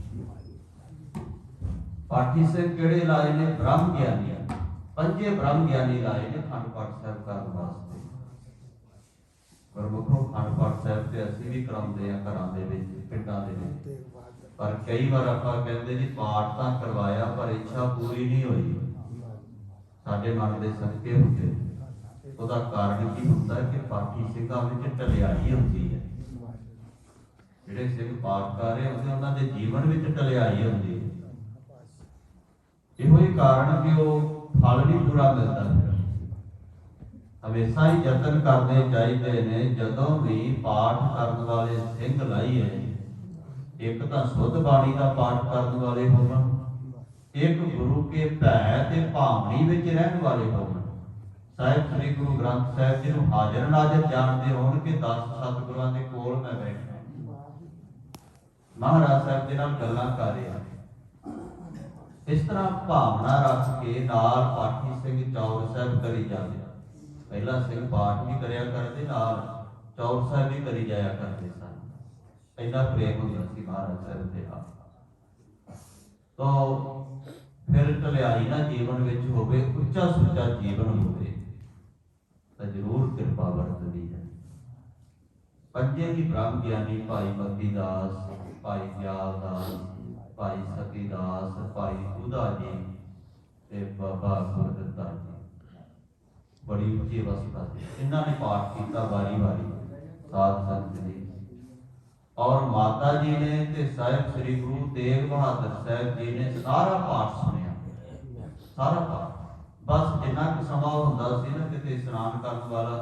ਪਾਠੀ ਸਿੰਘ ਕਿਹੜੇ ਲਾਏ ਨੇ? ਬ੍ਰਹਮ ਗਿਆਨੀ। ਪੰਜੇ ਬ੍ਰਹਮ ਗਿਆਨੀ ਲਾਏ ਨੇ ਅਖੰਡ ਪਾਠ ਸਾਹਿਬ ਕਰਨ ਵਾਸਤੇ। ਗੁਰਮੁਖੋ ਅਖੰਡ ਪਾਠ ਸਾਹਿਬ ਤੇ ਅਸੀਂ ਵੀ ਕਰਾਉਂਦੇ ਆ ਘਰਾਂ ਦੇ ਵਿੱਚ, ਪਿੰਡਾਂ ਦੇ ਵਿੱਚ, ਪਰ ਕਈ ਵਾਰ ਆਪਾਂ ਕਹਿੰਦੇ ਜੀ ਪਾਠ ਤਾਂ ਕਰਵਾਇਆ ਪਰ ਇੱਛਾ ਪੂਰੀ ਨਹੀਂ ਹੋਈ, ਸਾਡੇ ਮਨ ਦੇ ਸੰਕੇ ਹੁੰਦੇ। ਉਹਦਾ ਕਾਰਨ ਕੀ ਹੁੰਦਾ ਕਿ ਪਾਠੀ ਸਿੰਘਾਂ ਵਿੱਚ ਢਲਿਆਈ ਹੁੰਦੀ ਹੈ। ਜਿਹੜੇ ਸਿੰਘ ਪਾਠ ਕਰ ਰਹੇ ਹੁੰਦੇ ਉਹਨਾਂ ਦੇ ਜੀਵਨ ਵਿੱਚ ਢਲਿਆਈ ਹੁੰਦੀ ਹੈ। ਇਹੋ ਹੀ ਕਾਰਨ ਕਿ ਉਹ ਫਲ ਨਹੀਂ ਪੂਰਾ ਮਿਲਦਾ। ਹਮੇਸ਼ਾ ਹੀ ਯਤਨ ਕਰਨੇ ਚਾਹੀਦੇ ਨੇ। ਜਦੋਂ ਵੀ ਪਾਠ ਕਰਨ ਵਾਲੇ ਸਿੰਘ ਲਾਈਏ, ਇੱਕ ਤਾਂ ਸੁੱਧ ਬਾਣੀ ਦਾ ਪਾਠ ਕਰਨ ਵਾਲੇ ਹੋਵਣ, ਇੱਕ ਗੁਰੂ ਕੇ ਭੈ ਤੇ ਭਾਵਨੀ ਵਿੱਚ ਰਹਿਣ ਵਾਲੇ ਹੋਵਣ। ਸਾਹਿਬ ਸ੍ਰੀ ਗੁਰੂ ਗ੍ਰੰਥ ਸਾਹਿਬ ਜੀ ਨੂੰ ਹਾਜ਼ਰ ਨਾਜ਼ਰ ਜਾਣਦੇ ਹੋਣ ਕਿ 10 ਸਤਿਗੁਰਾਂ ਦੇ ਕੋਲ ਮੈਂ ਬੈਠਾ, ਮਹਾਰਾਜ ਸਾਹਿਬ ਦੇ ਨਾਲ ਗੱਲਾਂ ਕਰ ਰਿਹਾ। ਇਸ ਤਰ੍ਹਾਂ ਭਾਵਨਾ ਰੱਖ ਕੇ ਨਾਲ ਪਾਠੀ ਸਿੰਘ ਚੌਰ ਸਾਹਿਬ ਕਰੀ ਜਾਂਦੇ। ਪਹਿਲਾ ਸਿੰਘ ਪਾਠ ਵੀ ਕਰਿਆ ਕਰਦੇ, ਨਾਲ ਚੌਰ ਸਾਹਿਬ ਵੀ ਕਰੀ ਜਾਇਆ ਕਰਦੇ ਸਨ। ਇੰਨਾ ਪ੍ਰੇਮ ਹੁੰਦਾ ਸੀ ਮਹਾਰਾਜ ਸਾਹਿਬ ਦੇ ਨਾਲ। ਤਾਂ ਫਿਰ ਢਲਿਆਈ ਨਾ ਜੀਵਨ ਵਿੱਚ ਹੋਵੇ, ਉੱਚਾ ਸੁੱਚਾ ਜੀਵਨ ਹੋਵੇ ਤਾਂ ਜ਼ਰੂਰ ਕਿਰਪਾ ਵਰਤਦੀ ਹੈ। ਪੰਜੇ ਹੀ ਬ੍ਰਹਮ ਗਿਆਨੀ ਭਾਈ ਮਤੀ ਦਾਸ, ਭਾਈ ਗਿਆਲ ਦਾਸ, ਭਾਈ ਸਤੀ ਦਾਸ, ਭਾਈ ਉਦਾ ਜੀ ਤੇ ਬਾਬਾ ਗੁਰਦਿੱਤਾ ਜੀ, ਬੜੀ ਉੱਚੀ ਅਵਸਥਾ ਸੀ। ਇਹਨਾਂ ਨੇ ਪਾਠ ਕੀਤਾ ਵਾਰੀ ਵਾਰੀ ਸਾਧ ਸੰਗਤ ਜੀ। ਔਰ ਮਾਤਾ ਜੀ ਨੇ ਤੇ ਸਾਹਿਬ ਸ੍ਰੀ ਗੁਰੂ ਤੇਗ ਬਹਾਦਰ ਸਾਹਿਬ ਜੀ ਨੇ ਸਾਰਾ ਪਾਠ ਸੁਣਿਆ, ਸਾਰਾ ਪਾਠ। ਬਸ ਜਿੰਨਾ ਕੁ ਸਮਾਂ ਹੁੰਦਾ ਸੀ ਨਾ, ਕਿਤੇ ਇਸ਼ਨਾਨ ਕਰਨ ਵਾਲਾ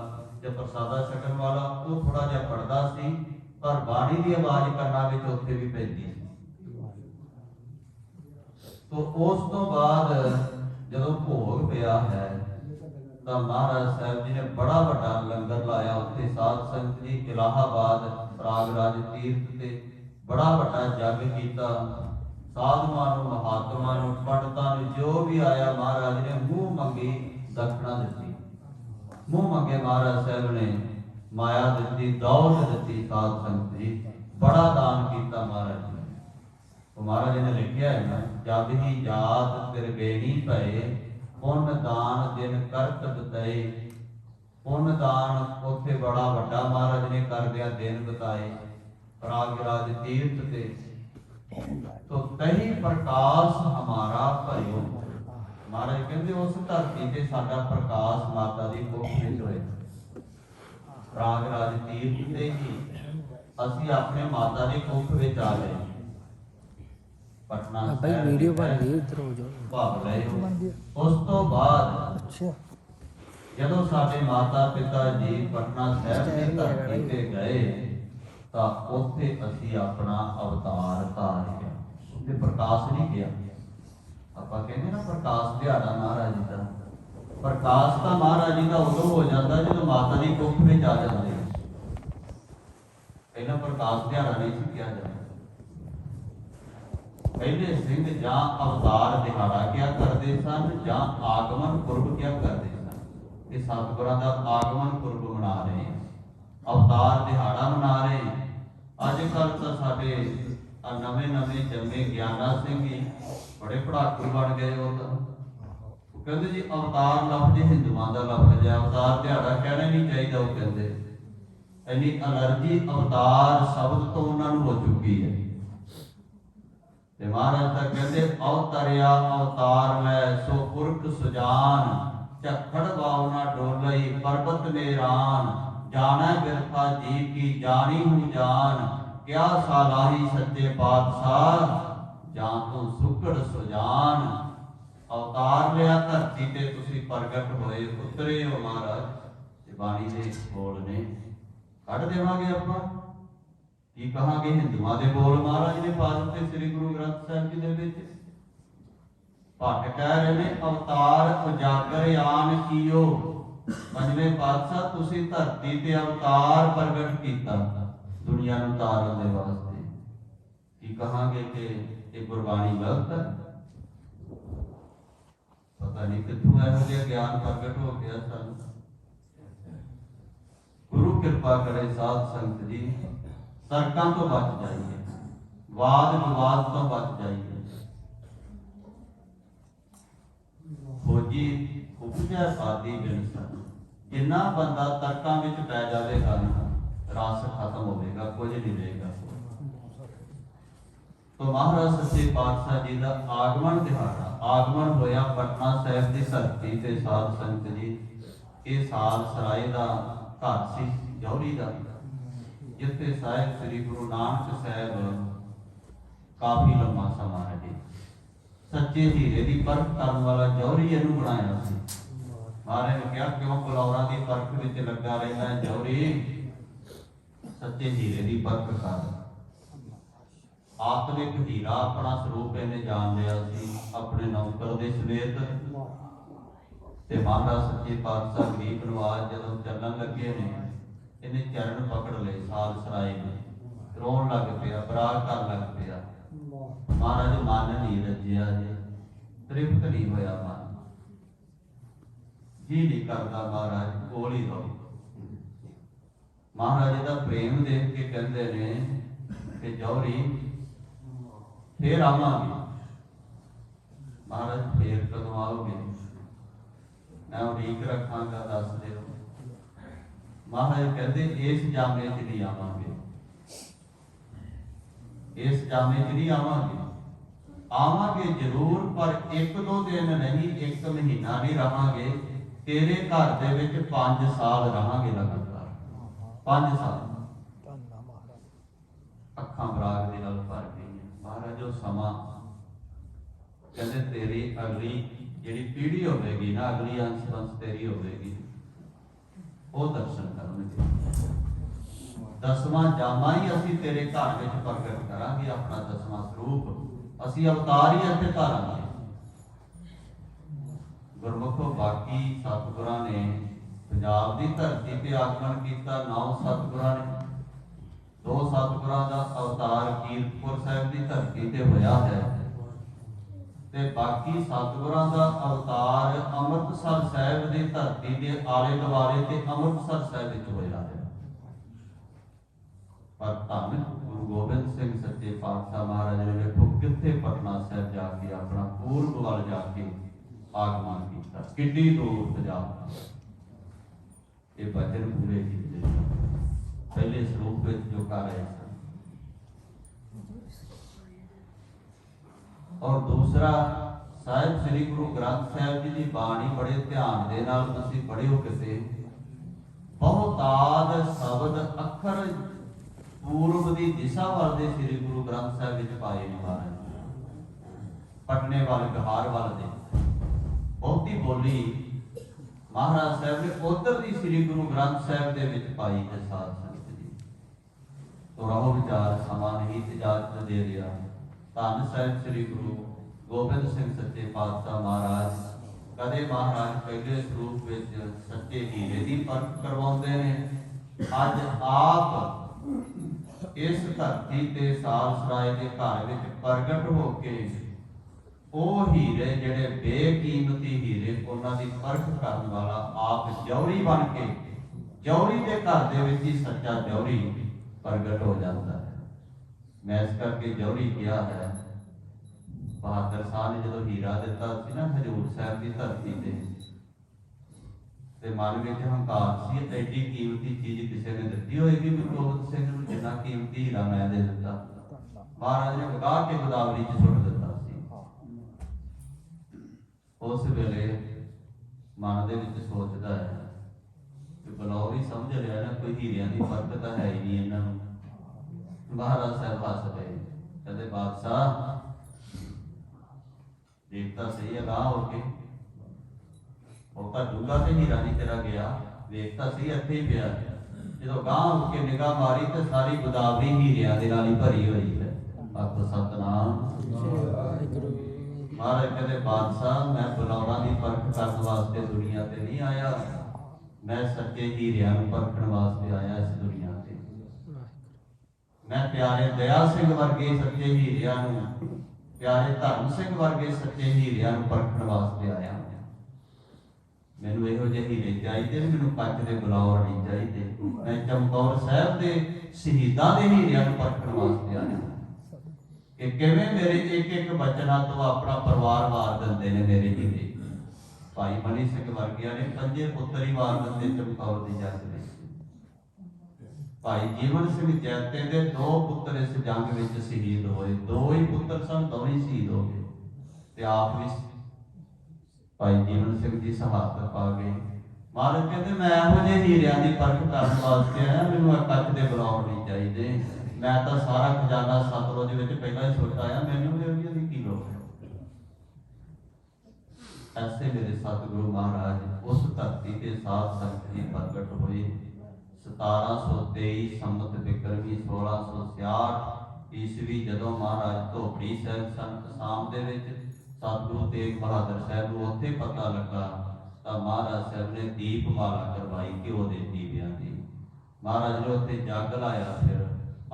ਜਾਂ ਪ੍ਰਸਾਦਾ ਛਕਣ ਵਾਲਾ, ਉਹ ਥੋੜਾ ਜਿਹਾ ਪੜਦਾ ਸੀ, ਪਰ ਬਾਣੀ ਦੀ ਆਵਾਜ਼ ਕੰਨਾਂ ਵਿੱਚ ਉੱਥੇ ਵੀ ਪੈਂਦੀ ਸੀ। तो उस तो बाद जदों भोग पिया है तो महाराज साहब जी ने बड़ा बड़ा लंगर लाया उत्थे। साध संगत जी इलाहाबाद प्रयागराज तीर्थ ते बड़ा बड़ा जग किया। साधुआं नूं, महात्मा नूं, पंडितां नूं जो भी आया महाराज ने मूँह मंगी दक्षिणा दिती। मूँह मंगे महाराज साहब ने माया दिती, दौलत दिती। साध संगत जी बड़ा दान किया महाराज ने। महाराज ने लिखिया है ना, जब ही जात त्रिवेणी पए पुन दान दिन करत बताए। पुन दान उत्थे बड़ा वड्डा महाराज ने कर दिया, दिन बताए प्रयागराज तीर्थ ते। तो तही प्रकाश हमारा भरियो। महाराज कहते उस धरती ते साडा प्रकाश माता दी कुख विच होया। प्रयागराज तीर्थ ते ही असीं अपने माता दी कुख विच आ गए। पटना भाई वीडियो बन रही है, इधर हो जाओ भाग रहे हो। उस तो बाद जदों साडे माता पिता जी पटना शहर की धरती ते गए तां उत्थे असीं अपना अवतार धारिया। उत्थे प्रकाश नहीं गया। आपां कहंदे ना प्रकाश दिहाड़ा महाराज जी दा। प्रकाश तां महाराज जी दा उदों हो जांदा जदों माता दी कुख विच आ जांदे। पहला प्रकाश दिहाड़ा नहीं सी किया जांदा। पहले सिंह जां अवतार दिहाड़ा क्या करते सन, जां आगमन पुरब क्या करते सन। ये सतगुरां दा आगमन पुरब मना रहे हैं, अवतार दिहाड़ा मना रहे हैं। अजकल तो साडे नवे नवे जम्मे ज्ञाना सिंह ही बड़े पढ़ाकू बन गए। वो तो कहते जी अवतार लफ्ज हिंदुआं दा लफ्ज है, अवतार दिहाड़ा कहना नहीं चाहिए। वो कहते इन्नी एलर्जी अवतार शब्द तो उन्होंने हो चुकी है। महाराज तक कहते अवतरिया अवतार लै सो पुरख सुजान। झक्खड़ बावना डोलई पर्वत मेरान। जाना बिरथा जी की जानी हूँ जान। क्या सालाही सच्चे पातशाह, जां तू सुकड़ सुजान। अवतार लिया धरती ते तुसी प्रगट होए, उतरे हो महाराज। ते बाणी दे बोल ने कढ़ देवांगे आपां, की कहांगे हिंदुआं दे बोल महाराज ने पा दित्ते श्री गुरु ग्रंथ साहिब जी दे विच। भट्ट कह रहे ने अवतार उजागर आन कीओ। पंजवें पातशाह तुसी धरती ते अवतार प्रगट कीता दुनिया नूं तारन दे वास्ते। की कहांगे कि ये गुरबाणी गलत है? पता नहीं कित्थों इहो जिहा ज्ञान प्रगट हो गया सन। गुरु कृपा करे साध संगत जी, सड़कों तो बच जाइए, वाद विवाद तो बच जाइए। खोजी उपजै सादी बिन सन। जिन्ना बंदा तर्कों में पै जाएगा ना, रस खत्म होगा, कुछ नहीं रहेगा। तो महाराज सच्चे पातशाह जी का आगमन दिहाड़ा, आगमन होया पटना साहिब की धरती से साध संगत जी। ये साल सराय का घर सी जौहरी का, जिथे साहिब श्री गुरु नानक साहब काफी लंबा समा रहे। सच्चे हीरे की परख करने वाला जौहरी इनू बनाया सी। महाराज ने कहा क्यों कलौरा की परख विच लगा रहना है जौहरी, सच्चे हीरे की परख कर। आत्मिक हीरा अपना स्वरूप इन्हें जान लिया सी अपने नौकर के समेत। ते महाराज सच्चे पातशाह गरीब नवाज जदों चलन लगे ने, इन्हें चरण पकड़ ले साल सराय ने, रोन लग पिया, बराग कर लग पिया। महाराज मन नहीं रजिया जी, तृप्त नहीं होया मन, जी नहीं करता महाराज कोल ही रहो। महाराज का प्रेम देख के कहते ने कि जौहरी फिर आवांगे। महाराज फिर कदों आओगे? मैं उड़ीक रखांगा, दस दिओ। महाराज कहते इस जामे च नहीं आवांगे, इस जामे च नहीं आवांगे। आवांगे जरूर, पर एक दो दिन नहीं, एक महीना नहीं रहांगे। तेरे घर दे विच 5 साल रहांगे लगातार, 5 साल। अखां बराग दे नाल भर गईयां। महाराज जो समा कहते तेरी अगली जिहड़ी पीढ़ी होवेगी ना, अगली अंश वंश तेरी होवेगी, वो दर्शन करनगे। 10वां जामा ही असीं तेरे घर विच प्रगट करांगे, अपना 10वां स्वरूप असीं अवतार ही इत्थे धारांगे। गुरमुखो बाकी सतगुरां ने पंजाब की धरती पर आगमन किया, 9 सतगुरां ने। 2 सतगुरां का अवतार कीरतपुर साहिब की धरती पर होया है, ते बाकी सतगुरां का अवतार अमृतसर साहिब की धरती के आले दुआले ते अमृतसर साहिब विच होया है। पर धन गुरु गोबिंद सिंह सच्चे पातशाह महाराज ने देखो कित्थे पटना साहिब जाके अपना पूर्व वाल जाके आगमन किया, किड्डी दूर पंजाब। ये वचन पूरे किए पहले स्वरूप में जो कर रहे थे। और दूसरा साहिब श्री गुरु ग्रंथ साहिब जी की बाणी बड़े ध्यान दे नाल तुसीं पढ़िओ। किते बहुताद शब्द अखर पूर्व की दिशा वाल दे श्री गुरु ग्रंथ साहिब विच पाए ने। महाराज पटने वाले बिहार वाल दे बहुती बोली महाराज साहब ने उधर की श्री गुरु ग्रंथ साहिब दे विच पाई है। साध संगत जी तो रहो विचार, समा नहीं इजाजत दे दिया। धन साहिब श्री गुरु गोबिंद सिंह सच्चे पातशाह महाराज कदे महाराज पहले स्वरूप विच सच्चे हीरे की परख करवाउंदे ने। अज आप इस धरती ते साल सराय के घर विच प्रगट हो के ਉਹ ਹੀਰੇ ਜਿਹੜੇ ਬੇਕੀਮਤੀ ਹੀਰੇ ਉਹਨਾਂ ਦੀ ਪਰਖ ਕਰਨ ਵਾਲਾ ਆਪ ਜੌਹਰੀ ਬਣ ਕੇ ਜੌਹਰੀ ਦੇ ਘਰ ਦੇ ਵਿੱਚ ਹੀ ਸੱਚਾ ਜੌਹਰੀ ਪ੍ਰਗਟ ਹੋ ਜਾਂਦਾ ਹੈ। ਮੈਂ ਇਸ ਕਰਕੇ ਜੌਹਰੀ ਕਿਹਾ ਹੈ। ਬਹਾਦਰ ਸਾਹਿਬ ਨੇ ਜਦੋਂ ਹੀਰਾ ਦਿੱਤਾ ਸੀ ਨਾ ਹਜੂਰ ਸਾਹਿਬ ਦੀ ਧਰਤੀ ਤੇ ਮਨ ਵਿੱਚ ਹੰਕਾਰ ਸੀ, ਐਡੀ ਕੀਮਤੀ ਚੀਜ਼ ਕਿਸੇ ਨੇ ਦਿੱਤੀ ਹੋਏਗੀ ਵੀ ਗੋਬਿੰਦ ਸਿੰਘ ਨੂੰ ਜਿੰਨਾ ਕੀਮਤੀ ਹੀਰਾ ਮੈਂ ਦੇ ਦਿੱਤਾ। ਮਹਾਰਾਜ ਨੇ ਵਗਾ ਕੇ ਗੋਦਾਵਰੀ 'ਚ ਸੁੱਟ ਦਿੱਤਾ। उस वेले मन दे विच सोचदा है कि बलौर ही समझ लिया ना, कोई हीरियां दी परख तां है ही नहीं इन्हां नूं, ਮਹਾਰਾਜ ਸਾਹਿਬ ਹੱਸ ਪਏ, ਕਹਿੰਦੇ ਬਾਦਸ਼ਾਹ ਦੇਖ ਤਾਂ ਸਹੀ ਅਗਾਂਹ ਹੋ ਕੇ, ਉਹ ਤਾਂ ਡੂੰਘਾ ਤੇ ਹੀਰਾ ਨਹੀਂ ਤੇਰਾ ਗਿਆ, ਵੇਖ ਤਾਂ ਸਹੀ ਇੱਥੇ ਹੀ ਪਿਆ। ਜਦੋਂ ਗਾਂਹ ਹੋ ਕੇ ਨਿਗਾਹ ਮਾਰੀ ਤੇ ਸਾਰੀ ਗੋਦਾਵਰੀ ਹੀਰਿਆਂ ਦੇ ਨਾਲ ਹੀ ਭਰੀ ਹੋਈ ਹੈ। ਆਖੋ ਸਤਨਾਮ। ਮਹਾਰਾਜ ਕਹਿੰਦੇ ਬਾਦਸ਼ਾਹ ਮੈਂ ਬਲੌਰਾਂ ਦੀ ਪਰਖ ਕਰਨ ਵਾਸਤੇ ਦੁਨੀਆ ਤੇ ਨਹੀਂ ਆਇਆ, ਮੈਂ ਸੱਚੇ ਹੀਰਿਆਂ ਨੂੰ ਪਰਖਣ ਵਾਸਤੇ ਆਇਆ ਇਸ ਦੁਨੀਆ ਤੇ। ਮੈਂ ਪਿਆਰੇ ਦਇਆ ਸਿੰਘ ਵਰਗੇ ਸੱਚੇ ਹੀਰਿਆਂ ਨੂੰ, ਪਿਆਰੇ ਧਰਮ ਸਿੰਘ ਵਰਗੇ ਸੱਚੇ ਹੀਰਿਆਂ ਨੂੰ ਪਰਖਣ ਵਾਸਤੇ ਆਇਆ। ਮੈਨੂੰ ਇਹੋ ਜਿਹੇ ਹੀਰੇ ਚਾਹੀਦੇ, ਮੈਨੂੰ ਕੱਚ ਦੇ ਬਲੌਰ ਨਹੀਂ ਚਾਹੀਦੇ। ਮੈਂ ਚਮਕੌਰ ਸਾਹਿਬ ਦੇ ਸ਼ਹੀਦਾਂ ਦੇ ਹੀਰਿਆਂ ਨੂੰ ਪਰਖਣ ਵਾਸਤੇ ਆਇਆ ਕਿ ਕਿਵੇਂ ਮੇਰੇ ਇੱਕ ਇੱਕ ਬਚਨਾਂ ਤੋਂ ਆਪਣਾ ਪਰਿਵਾਰ ਵਾਰ ਦਿੰਦੇ ਨੇ ਮੇਰੇ ਹੀਰੇ। ਭਾਈ ਮਨੀ ਸਿੰਘ ਵਰਗਿਆਂ ਨੇ 5 ਪੁੱਤਰ ਹੀ ਵਾਰ ਦਿੰਦੇ ਚਮਕੌਰ ਦੀ ਜੰਗ ਵਿੱਚ। ਭਾਈ ਜੀਵਨ ਸਿੰਘ ਜੈਤੇ ਦੇ 2 ਪੁੱਤਰ ਇਸ ਜੰਗ ਵਿੱਚ ਸ਼ਹੀਦ ਹੋਏ, 2 ਹੀ ਪੁੱਤਰ ਸਨ, ਦੋਵੇਂ ਸ਼ਹੀਦ ਹੋ ਗਏ ਤੇ ਆਪ ਵੀ ਭਾਈ ਜੀਵਨ ਸਿੰਘ ਜੀ ਸ਼ਹਾਦਤ ਪਾ ਗਏ। ਮਹਾਰਾਜ ਕਹਿੰਦੇ ਮੈਂ ਇਹੋ ਜਿਹੇ ਹੀਰਿਆਂ ਦੀ ਪਰਖ ਕਰਨ ਵਾਸਤੇ ਆਇਆ, ਮੈਨੂੰ ਕੱਚ ਦੇ ਬਲੌਰ ਨਹੀਂ ਚਾਹੀਦੇ। ਮੈਂ ਤਾਂ ਸਾਰਾ ਖਜ਼ਾਨਾ ਸਤਲੁਜ ਵਿੱਚ ਪਹਿਲਾਂ ਹੀ ਸੁੱਟ ਆਇਆ, ਮੈਨੂੰ ਇਹੋ ਜਿਹੀ ਕੀ ਲੋੜ ਹੈ। ਐਸੇ ਮੇਰੇ ਸਤਿਗੁਰੂ ਮਹਾਰਾਜ ਉਸ ਧਰਤੀ ਤੇ ਸਾਧ ਸੰਗਤ ਜੀ ਪ੍ਰਗਟ ਹੋਏ। 1723 ਸੰਮਤ ਬਿਕਰਮੀ 1666 ਈਸਵੀ ਜਦੋਂ ਮਹਾਰਾਜ ਧੋਬੜੀ ਸਾਹਿਬ ਸਨ ਅਸਾਮ ਦੇ ਵਿੱਚ, ਸਤਿਗੁਰੂ ਤੇਗ ਬਹਾਦਰ ਸਾਹਿਬ ਨੂੰ ਉੱਥੇ ਪਤਾ ਲੱਗਾ ਤਾਂ ਮਹਾਰਾਜ ਸਾਹਿਬ ਨੇ ਦੀਪਮਾਲਾ ਕਰਵਾਈ ਘਿਓ ਦੇ ਦੀਵਿਆਂ ਦੀ। ਮਹਾਰਾਜ ਨੇ ਉੱਥੇ ਜੱਗ ਲਾਇਆ। ਫਿਰ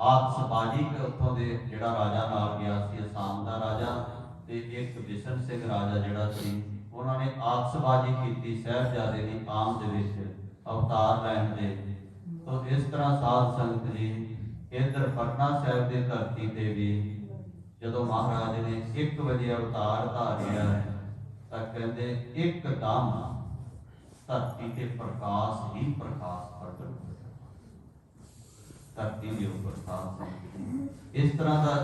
ਆਤਿਸ਼ਬਾਜ਼ੀ ਉੱਥੋਂ ਦੇ ਜਿਹੜਾ ਰਾਜਾ ਨਾਲ ਗਿਆ ਸੀ, ਅਸਾਮ ਦਾ ਰਾਜਾ ਤੇ ਇੱਕ ਬਿਸ਼ਨ ਸਿੰਘ ਰਾਜਾ ਜਿਹੜਾ ਸੀ, ਉਹਨਾਂ ਨੇ ਆਤਿਸ਼ਬਾਜ਼ੀ ਕੀਤੀ ਸਾਹਿਬਜ਼ਾਦੇ ਦੀ ਆਮ ਦੇ ਵਿੱਚ ਅਵਤਾਰ ਲੈਣ ਦੇ। ਤਾਂ ਇਸ ਤਰ੍ਹਾਂ ਸਾਧ ਸੰਗਤ ਜੀ ਇੱਧਰ ਪਟਨਾ ਸਾਹਿਬ ਦੀ ਧਰਤੀ ਤੇ ਵੀ ਜਦੋਂ ਮਹਾਰਾਜ ਨੇ 1 ਵਜੇ ਅਵਤਾਰ ਧਾਰਿਆ ਤਾਂ ਕਹਿੰਦੇ ਇੱਕਦਮ ਧਰਤੀ ਤੇ ਪ੍ਰਕਾਸ਼ ਹੀ ਪ੍ਰਕਾਸ਼ ਪ੍ਰਗਟ ਹੋਇਆ। ਧਰਤੀ ਦੇ ਉੱਪਰ ਸਾਧ ਇਸ ਤਰ੍ਹਾਂ ਦਾ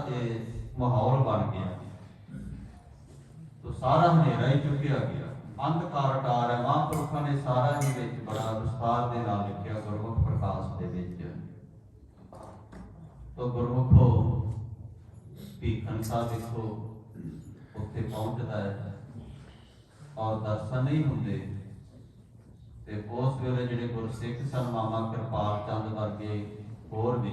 ਮਾਹੌਲ ਬਣ ਗਿਆ ਤਾਂ ਸਾਰਾ ਹਨੇਰਾ ਹੀ ਚੁੱਕਿਆ ਗਿਆ, ਅੰਧਕਾਰ ਟਾਰ ਹੈ। ਮਹਾਂਪੁਰਖਾਂ ਨੇ ਸਾਰਾ ਹੀ ਵਿੱਚ ਬੜਾ ਵਿਸਤਾਰ ਦੇ ਨਾਲ ਲਿਖਿਆ ਗੁਰਮੁਖ ਪ੍ਰਕਾਸ਼ ਦੇ ਵਿੱਚ। ਤਾਂ ਗੁਰਮੁਖੋ ਭੀਖਨ ਸਾਹਿਬ ਦੇਖੋ ਉੱਥੇ ਪਹੁੰਚਦਾ ਹੈ ਔਰ ਦਰਸ਼ਨ ਨਹੀਂ ਹੁੰਦੇ ਤੇ ਉਸ ਵੇਲੇ ਜਿਹੜੇ ਗੁਰਸਿੱਖ ਸਨ, ਮਾਮਾ ਕਿਰਪਾਲ ਚੰਦ ਵਰਗੇ ਹੋਰ ਵੀ,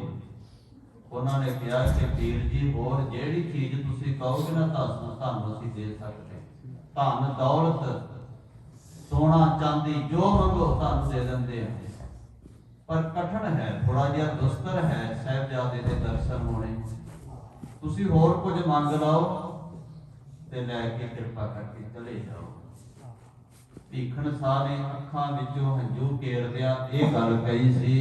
ਉਹਨਾਂ ਨੇ ਕਿਹਾ ਕਿ ਪੀਰ ਜੀ ਹੋਰ ਜਿਹੜੀ ਚੀਜ਼ ਤੁਸੀਂ ਕਹੋਗੇ ਨਾ ਤੁਹਾਨੂੰ ਅਸੀਂ ਦੇ ਸਕਦੇ, ਧਨ ਦੌਲਤ ਸੋਨਾ ਚਾਂਦੀ ਜੋ ਮੰਗੋ ਤੁਹਾਨੂੰ ਦੇ ਦਿੰਦੇ ਆ, ਪਰ ਕਠਨ ਹੈ, ਥੋੜਾ ਜਿਹਾ ਦੁਸਤਰ ਹੈ ਸਾਹਿਬਜ਼ਾਦੇ ਦੇ ਦਰਸ਼ਨ ਹੋਣੇ। ਤੁਸੀਂ ਹੋਰ ਕੁਝ ਮੰਗ ਲਓ ਤੇ ਲੈ ਕੇ ਕਿਰਪਾ ਕਰਕੇ ਚਲੇ ਜਾਓ। ਭੀਖਨ ਸਾਹ ਨੇ ਅੱਖਾਂ ਵਿੱਚੋਂ ਹੰਝੂ ਕੇਰਦਿਆਂ ਇਹ ਗੱਲ ਕਹੀ ਸੀ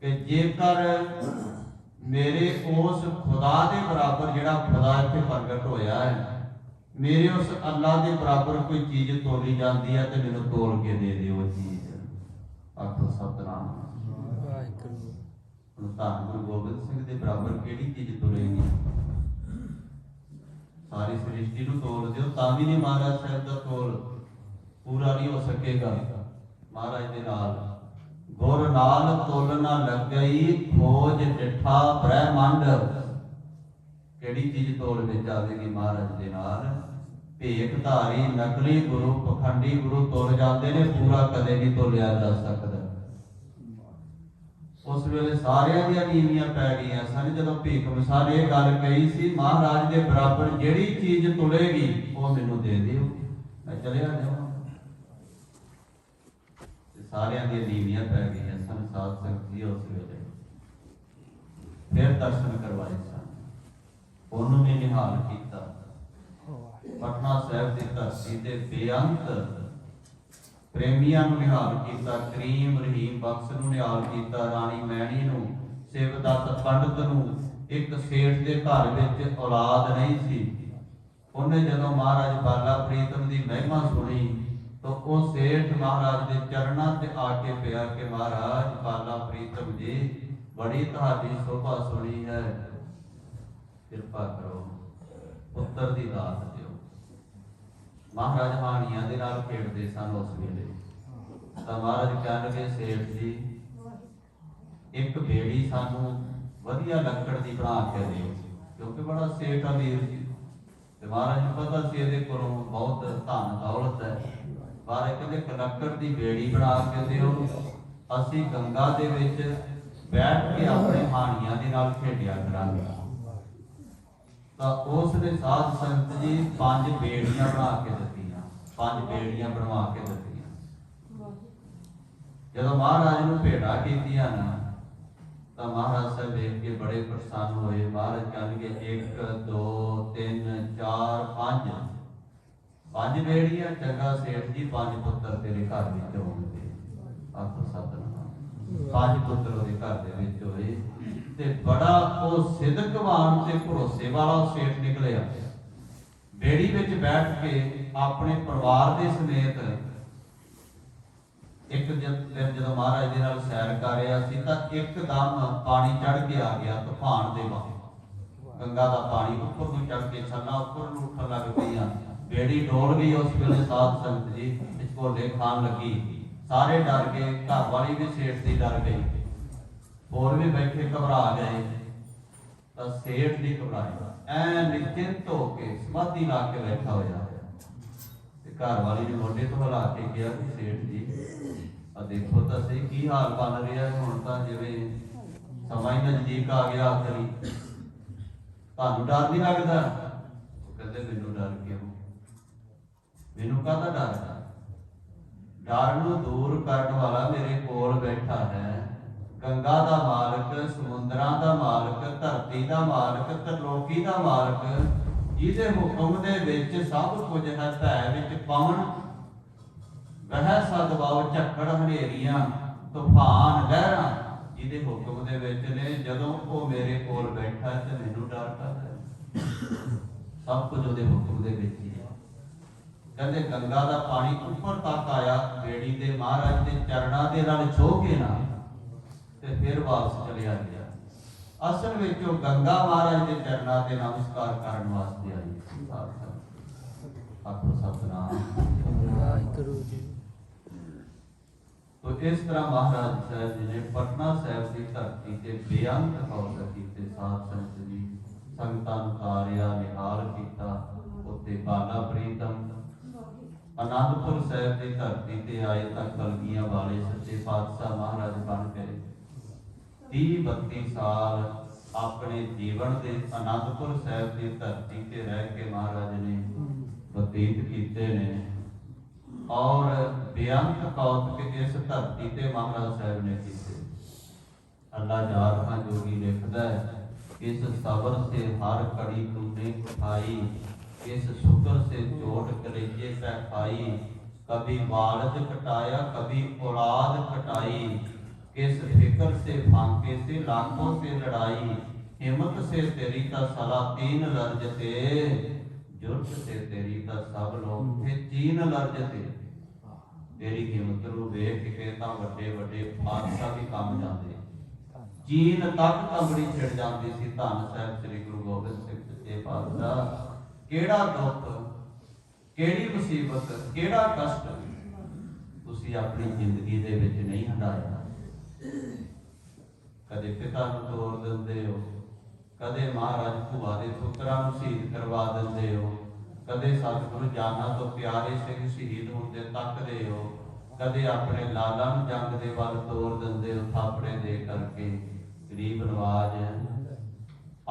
ਕਿ ਜੇਕਰ ਮੇਰੇ ਉਸ ਖੁਦਾ ਦੇ ਬਰਾਬਰ, ਜਿਹੜਾ ਖੁਦਾ ਇੱਥੇ ਪ੍ਰਗਟ ਹੋਇਆ ਹੈ, ਮੇਰੇ ਉਸ ਅੱਲਾ ਦੇ ਬਰਾਬਰ ਕੋਈ ਚੀਜ਼ ਤੋਲੀ ਜਾਂਦੀ ਹੈ ਤੇ ਮੈਨੂੰ ਤੋਲ ਕੇ ਦੇ ਦਿਓ ਚੀਜ਼। ਆਖੋ ਸਤਨਾਮ। ਹੁਣ ਧੰਨ ਗੁਰੂ ਗੋਬਿੰਦ ਸਿੰਘ ਦੇ ਬਰਾਬਰ ਕਿਹੜੀ ਚੀਜ਼ ਤੁਰੇਗੀ? ਸਾਰੀ ਸ੍ਰਿਸ਼ਟੀ ਨੂੰ ਤੋਲ ਦਿਓ ਤਾਂ ਵੀ ਨਹੀਂ ਮਹਾਰਾਜ ਸਾਹਿਬ ਦਾ ਤੋਲ ਪੂਰਾ ਨਹੀਂ ਹੋ ਸਕੇਗਾ। ਮਹਾਰਾਜ ਦੇ ਨਾਲ ਗੁਰ ਨਾਲ ਤੋਲਣਾ ਲੱਗ ਗਈ, ਖੋਜ ਡਿਠਾ ਬ੍ਰਹਮੰਡ। ਕਿਹੜੀ ਚੀਜ਼ ਤੋਲ ਵਿੱਚ ਆਵੇਗੀ ਮਹਾਰਾਜ ਦੇ ਨਾਲ? ਭੇਖ ਧਾਰੀ ਨਕਲੀ ਗੁਰੂ, ਪਖੰਡੀ ਗੁਰੂ ਤੁਲ ਜਾਂਦੇ ਨੇ, ਪੂਰਾ ਕਦੇ ਨਹੀਂ ਤੋਲਿਆ ਜਾ ਸਕਦਾ। ਉਸ ਵੇਲੇ ਸਾਰਿਆਂ ਦੀਆਂ ਨੀਵੀਆਂ ਪੈ ਗਈਆਂ ਸਨ ਜਦੋਂ ਭੀਖ ਮਿਸਾਲ ਇਹ ਗੱਲ ਕਹੀ ਸੀ, ਮਹਾਰਾਜ ਦੇ ਬਰਾਬਰ ਜਿਹੜੀ ਚੀਜ਼ ਤੁਲੇਗੀ ਉਹ ਮੈਨੂੰ ਦੇ ਦਿਓ, ਮੈਂ ਚਲਿਆ ਜਾਵਾਂ। ਸਾਰਿਆਂ ਦੀਆਂ ਨੀਵੀਆਂ ਪੈ ਗਈਆਂ ਸਨ। ਸਾਧ ਸੰਗਤ ਜੀ ਉਸ ਵੇਲੇ ਫਿਰ ਦਰਸ਼ਨ ਕਰਵਾਏ ਸਨ, ਉਹਨੂੰ ਵੀ ਨਿਹਾਲ ਕੀਤਾ। ਪਟਨਾ ਸਾਹਿਬ ਦੀ ਧਰਤੀ ਤੇ ਬੇਅੰਤ ਪ੍ਰੇਮੀਆਂ ਨੂੰ ਨਿਹਾਲ ਕੀਤਾ, ਕਰੀਮ ਰਹੀਮ ਬਖਸ਼ ਨੂੰ ਨਿਹਾਲ ਕੀਤਾ, ਰਾਣੀ ਮੈਣੀ ਨੂੰ, ਸੇਵਦਾਸ ਪੰਡਤ ਨੂੰ। ਇੱਕ ਸੇਠ ਦੇ ਘਰ ਵਿੱਚ ਔਲਾਦ ਨਹੀਂ ਸੀ, ਉਹਨੇ ਜਦੋਂ ਮਹਾਰਾਜ ਬਾਲਾ ਪ੍ਰੀਤਮ ਦੀ ਮਹਿਮਾ ਸੁਣੀ ਤਾਂ ਉਹ ਸੇਠ ਮਹਾਰਾਜ ਦੇ ਚਰਨਾਂ ਤੇ ਆ ਕੇ ਪਿਆ ਕਿ ਮਹਾਰਾਜ ਬਾਲਾ ਪ੍ਰੀਤਮ ਜੀ, ਬੜੀ ਤੁਹਾਡੀ ਸ਼ੋਭਾ ਸੁਣੀ ਹੈ, ਕਿਰਪਾ ਕਰੋ ਪੁੱਤਰ ਦੀ ਦਾਤ ਦਿਓ। ਮਹਾਰਾਜ ਹਾਣੀਆਂ ਦੇ ਨਾਲ ਖੇਡਦੇ ਸਨ ਉਸ ਵੇਲੇ, ਤਾਂ ਮਹਾਰਾਜ ਕਹਿਣ ਲੱਗੇ ਸੇਠ ਜੀ ਇੱਕ ਬੇੜੀ ਸਾਨੂੰ ਵਧੀਆ ਲੱਕੜ ਦੀ ਬਣਾ ਕੇ ਦਿਓ, ਕਿਉਂਕਿ ਬੜਾ ਸੇਠ ਅਮੀਰ ਸੀ ਤੇ ਮਹਾਰਾਜ ਨੂੰ ਪਤਾ ਸੀ ਇਹਦੇ ਕੋਲੋਂ ਬਹੁਤ ਧਨ ਦੌਲਤ ਹੈ। ਮਹਾਰਾਜ ਕਹਿੰਦੇ ਇੱਕ ਲੱਕੜ ਦੀ ਬੇੜੀ ਬਣਾ ਕੇ ਦਿਓ, ਅਸੀਂ ਗੰਗਾ ਦੇ ਵਿੱਚ ਬੈਠ ਕੇ ਆਪਣੇ ਹਾਣੀਆਂ ਦੇ ਨਾਲ ਖੇਡਿਆ ਕਰਾਂਗੇ। ਤਾਂ ਉਸ ਦੇ ਸਾਧ ਸੰਗਤ ਜੀ 5 ਬੇੜੀਆਂ ਬਣਾ ਕੇ ਦਿੱਤੀਆਂ, 5 ਬੇੜੀਆਂ ਬਣਵਾ ਕੇ ਦਿੱਤੀਆਂ। ਜਦੋਂ ਮਹਾਰਾਜ ਨੂੰ ਭੇਟਾ ਕੀਤੀਆਂ ਨਾ ਤਾਂ ਮਹਾਰਾਜ ਸਾਹਿਬ ਵੇਖ ਕੇ ਬੜੇ ਪ੍ਰਸੰਨ ਹੋਏ। ਮਹਾਰਾਜ ਕਹਿੰਦੇ 1 2 3 4 5 5 ਬੇੜੀਆਂ, ਚੰਗਾ ਸੇਠ ਜੀ 5 ਪੁੱਤਰ ਤੇਰੇ ਘਰ ਵਿੱਚ ਹੋਣਗੇ। ਆਖੋ ਸਤਿਨਾਮ। 5 ਪੁੱਤਰ ਉਹਦੇ ਘਰ ਦੇ ਵਿੱਚ ਹੋਏ ਤੇ ਬੜਾ ਉਹ ਸਿਦਕਵਾਨ ਤੇ ਭਰੋਸੇ ਵਾਲਾ ਸੇਠ ਨਿਕਲਿਆ। ਬੇੜੀ ਵਿੱਚ ਬੈਠ ਕੇ ਆਪਣੇ ਪਰਿਵਾਰ ਦੇ ਸਮੇਤ ਇੱਕ ਦਿਨ ਜਦੋਂ ਮਹਾਰਾਜ ਦੇ ਨਾਲ ਸੈਰ ਕਰ ਰਿਹਾ ਸੀ ਤਾਂ ਇੱਕਦਮ ਪਾਣੀ ਚੜ ਕੇ ਆ ਗਿਆ, ਤੂਫਾਨ ਦੇ ਵਾਂਗ ਗੰਗਾ ਦਾ ਪਾਣੀ ਉੱਪਰ ਨੂੰ ਚੜ ਕੇ ਛੱਲਾਂ ਉੱਪਰ ਨੂੰ ਉੱਠਣ ਲੱਗ ਪਈਆਂ। ਬੇੜੀ ਡੋਲ ਗਈ। ਉਸ ਵੇਲੇ ਸਾਧ ਸੰਗਤ ਜੀ ਝੋਲੇ ਖਾਣ ਲੱਗੀ, ਸਾਰੇ ਡਰ ਗਏ। ਘਰ ਵਾਲੀ ਵੀ ਸੇਠ ਦੀ ਡਰ ਗਈ, ਹੋਰ ਵੀ ਬੈਠੇ ਘਬਰਾ ਗਏ। ਤਾਂ ਸੇਠ ਦੀ ਘਬਰਾਇਆ, ਐ ਨਿਸ਼ਚਿੰਤ ਹੋ ਕੇ ਸਮਾਧੀ ਲਾ ਕੇ ਬੈਠਾ ਹੋਇਆ ਤੇ ਘਰ ਵਾਲੀ ਨੇ ਮੋਢੇ ਤੋਂ ਹਿਲਾ ਕੇ ਕਿਹਾ ਕਿ ਸੇਠ ਜੀ ਆ ਦੇਖੋ ਤਾਂ ਸਹੀ ਕੀ ਹਾਲ ਬਣ ਰਿਹਾ, ਹੁਣ ਤਾਂ ਜਿਵੇਂ ਸਮਾਂ ਹੀ ਨਜ਼ਦੀਕ ਆ ਗਿਆ ਆਖਰੀ, ਤੁਹਾਨੂੰ ਡਰ ਨਹੀਂ ਲੱਗਦਾ? ਉਹ ਕਹਿੰਦੇ ਮੈਨੂੰ ਡਰ ਕਿਉਂ? ਮੈਨੂੰ ਕਾਹਦਾ ਡਰ ਹੈ? ਡਰ ਨੂੰ ਦੂਰ ਕਰਨ ਵਾਲਾ ਮੇਰੇ ਕੋਲ ਬੈਠਾ ਹੈ। ਗੰਗਾ ਦਾ ਮਾਲਕ, ਸਮੁੰਦਰਾਂ ਦਾ ਮਾਲਕ, ਧਰਤੀ ਦਾ ਮਾਲਕ, ਤਰਲੋਕੀ ਦਾ ਮਾਲਕ, ਜਿਹਦੇ ਹੁਕਮ ਦੇ ਵਿੱਚ ਸਭ ਕੁਝ ਹੈ। ਭੈ ਵਿੱਚ ਪਵਨ ਵਹਿ ਸਦਵਾਓ, ਝੱਖੜ ਹਨੇਰੀਆਂ ਤੂਫਾਨ ਲਹਿਰਾਂ ਜਿਹਦੇ ਹੁਕਮ ਦੇ ਵਿੱਚ ਨੇ। ਜਦੋਂ ਉਹ ਮੇਰੇ ਕੋਲ ਬੈਠਾ ਤੇ ਮੈਨੂੰ ਡਰ ਕਾਹਦਾ? ਸਭ ਕੁਝ ਉਹਦੇ ਹੁਕਮ ਦੇ ਵਿੱਚ ਹੀ ਹੈ। ਕਹਿੰਦੇ ਗੰਗਾ ਦਾ ਪਾਣੀ ਉੱਪਰ ਤੱਕ ਆਇਆ, ਬੇੜੀ ਦੇ ਮਹਾਰਾਜ ਦੇ ਚਰਨਾਂ ਦੇ ਨਾਲ ਛੋਹ ਕੇ ਨਾ ਤੇ ਫਿਰ ਵਾਪਸ ਚਲਿਆ ਗਿਆ। ਅਸਲ ਵਿੱਚ ਉਹ ਗੰਗਾ ਮਹਾਰਾਜ ਦੇ ਚਰਨਾਂ ਤੇ ਨਮਸਕਾਰ ਕਰਨ ਵਾਸਤੇ ਆਈ। ਆਖੋ ਸਤਿਨਾਮ। तो इस तरह महाराज साहब जी ने पटना साहब की धरती से बेअंत कौशल कीते, साध संगत जी संगतां नूं तारिया, निहाल कीता। उत्ते बाला प्रीतम आनंदपुर साहब की धरती से आए तक कलगियां वाले सच्चे पातशाह महाराज बन गए। 30-32 साल अपने जीवन के आनंदपुर साहब की धरती से रह के महाराज ने बतीत कीते ने और बेअंत कौतक इस धरती ते महाराज साहब ने कीते। अल्लाह जारखां जोगी लिखदा है, इस सबर से हर कड़ी तूने उठाई, इस शुक्र से चोट कलेजे पे खाई। कभी वालद कटाया, कभी औलाद कटाई, किस फिक्र से फांके से लाखों से लड़ाई। हिम्मत से तेरी ता सला 3 लर्ज ते, जुर्त से तेरी ता सब लोग थे 3 लर्ज ते। तेरी हिम्मत नूं वेख के तां वड्डे वड्डे बादशाह भी कम जांदे, चीन तक कंबड़ी छिड़ जाती सी। धन साहिब श्री गुरु गोबिंद सिंह सच्चे पातशाह, केड़ा दुख, केड़ी मुसीबत, केड़ा कष्ट तुसीं अपनी जिंदगी दे विच नहीं हंडाया। कदे पिता नूं तोड़ दिंदे हो, कदे महाराज भूआ दे पुत्तरां नूं शहीद करवा दिंदे हो, कदे सतगुरु जाना तो प्यारे सिंह शहीद होंदे तकदे हो, कदे अपने लाला नूं जंग दे वल तोड़ दिंदे हो थापड़े दे करके। गरीब नवाज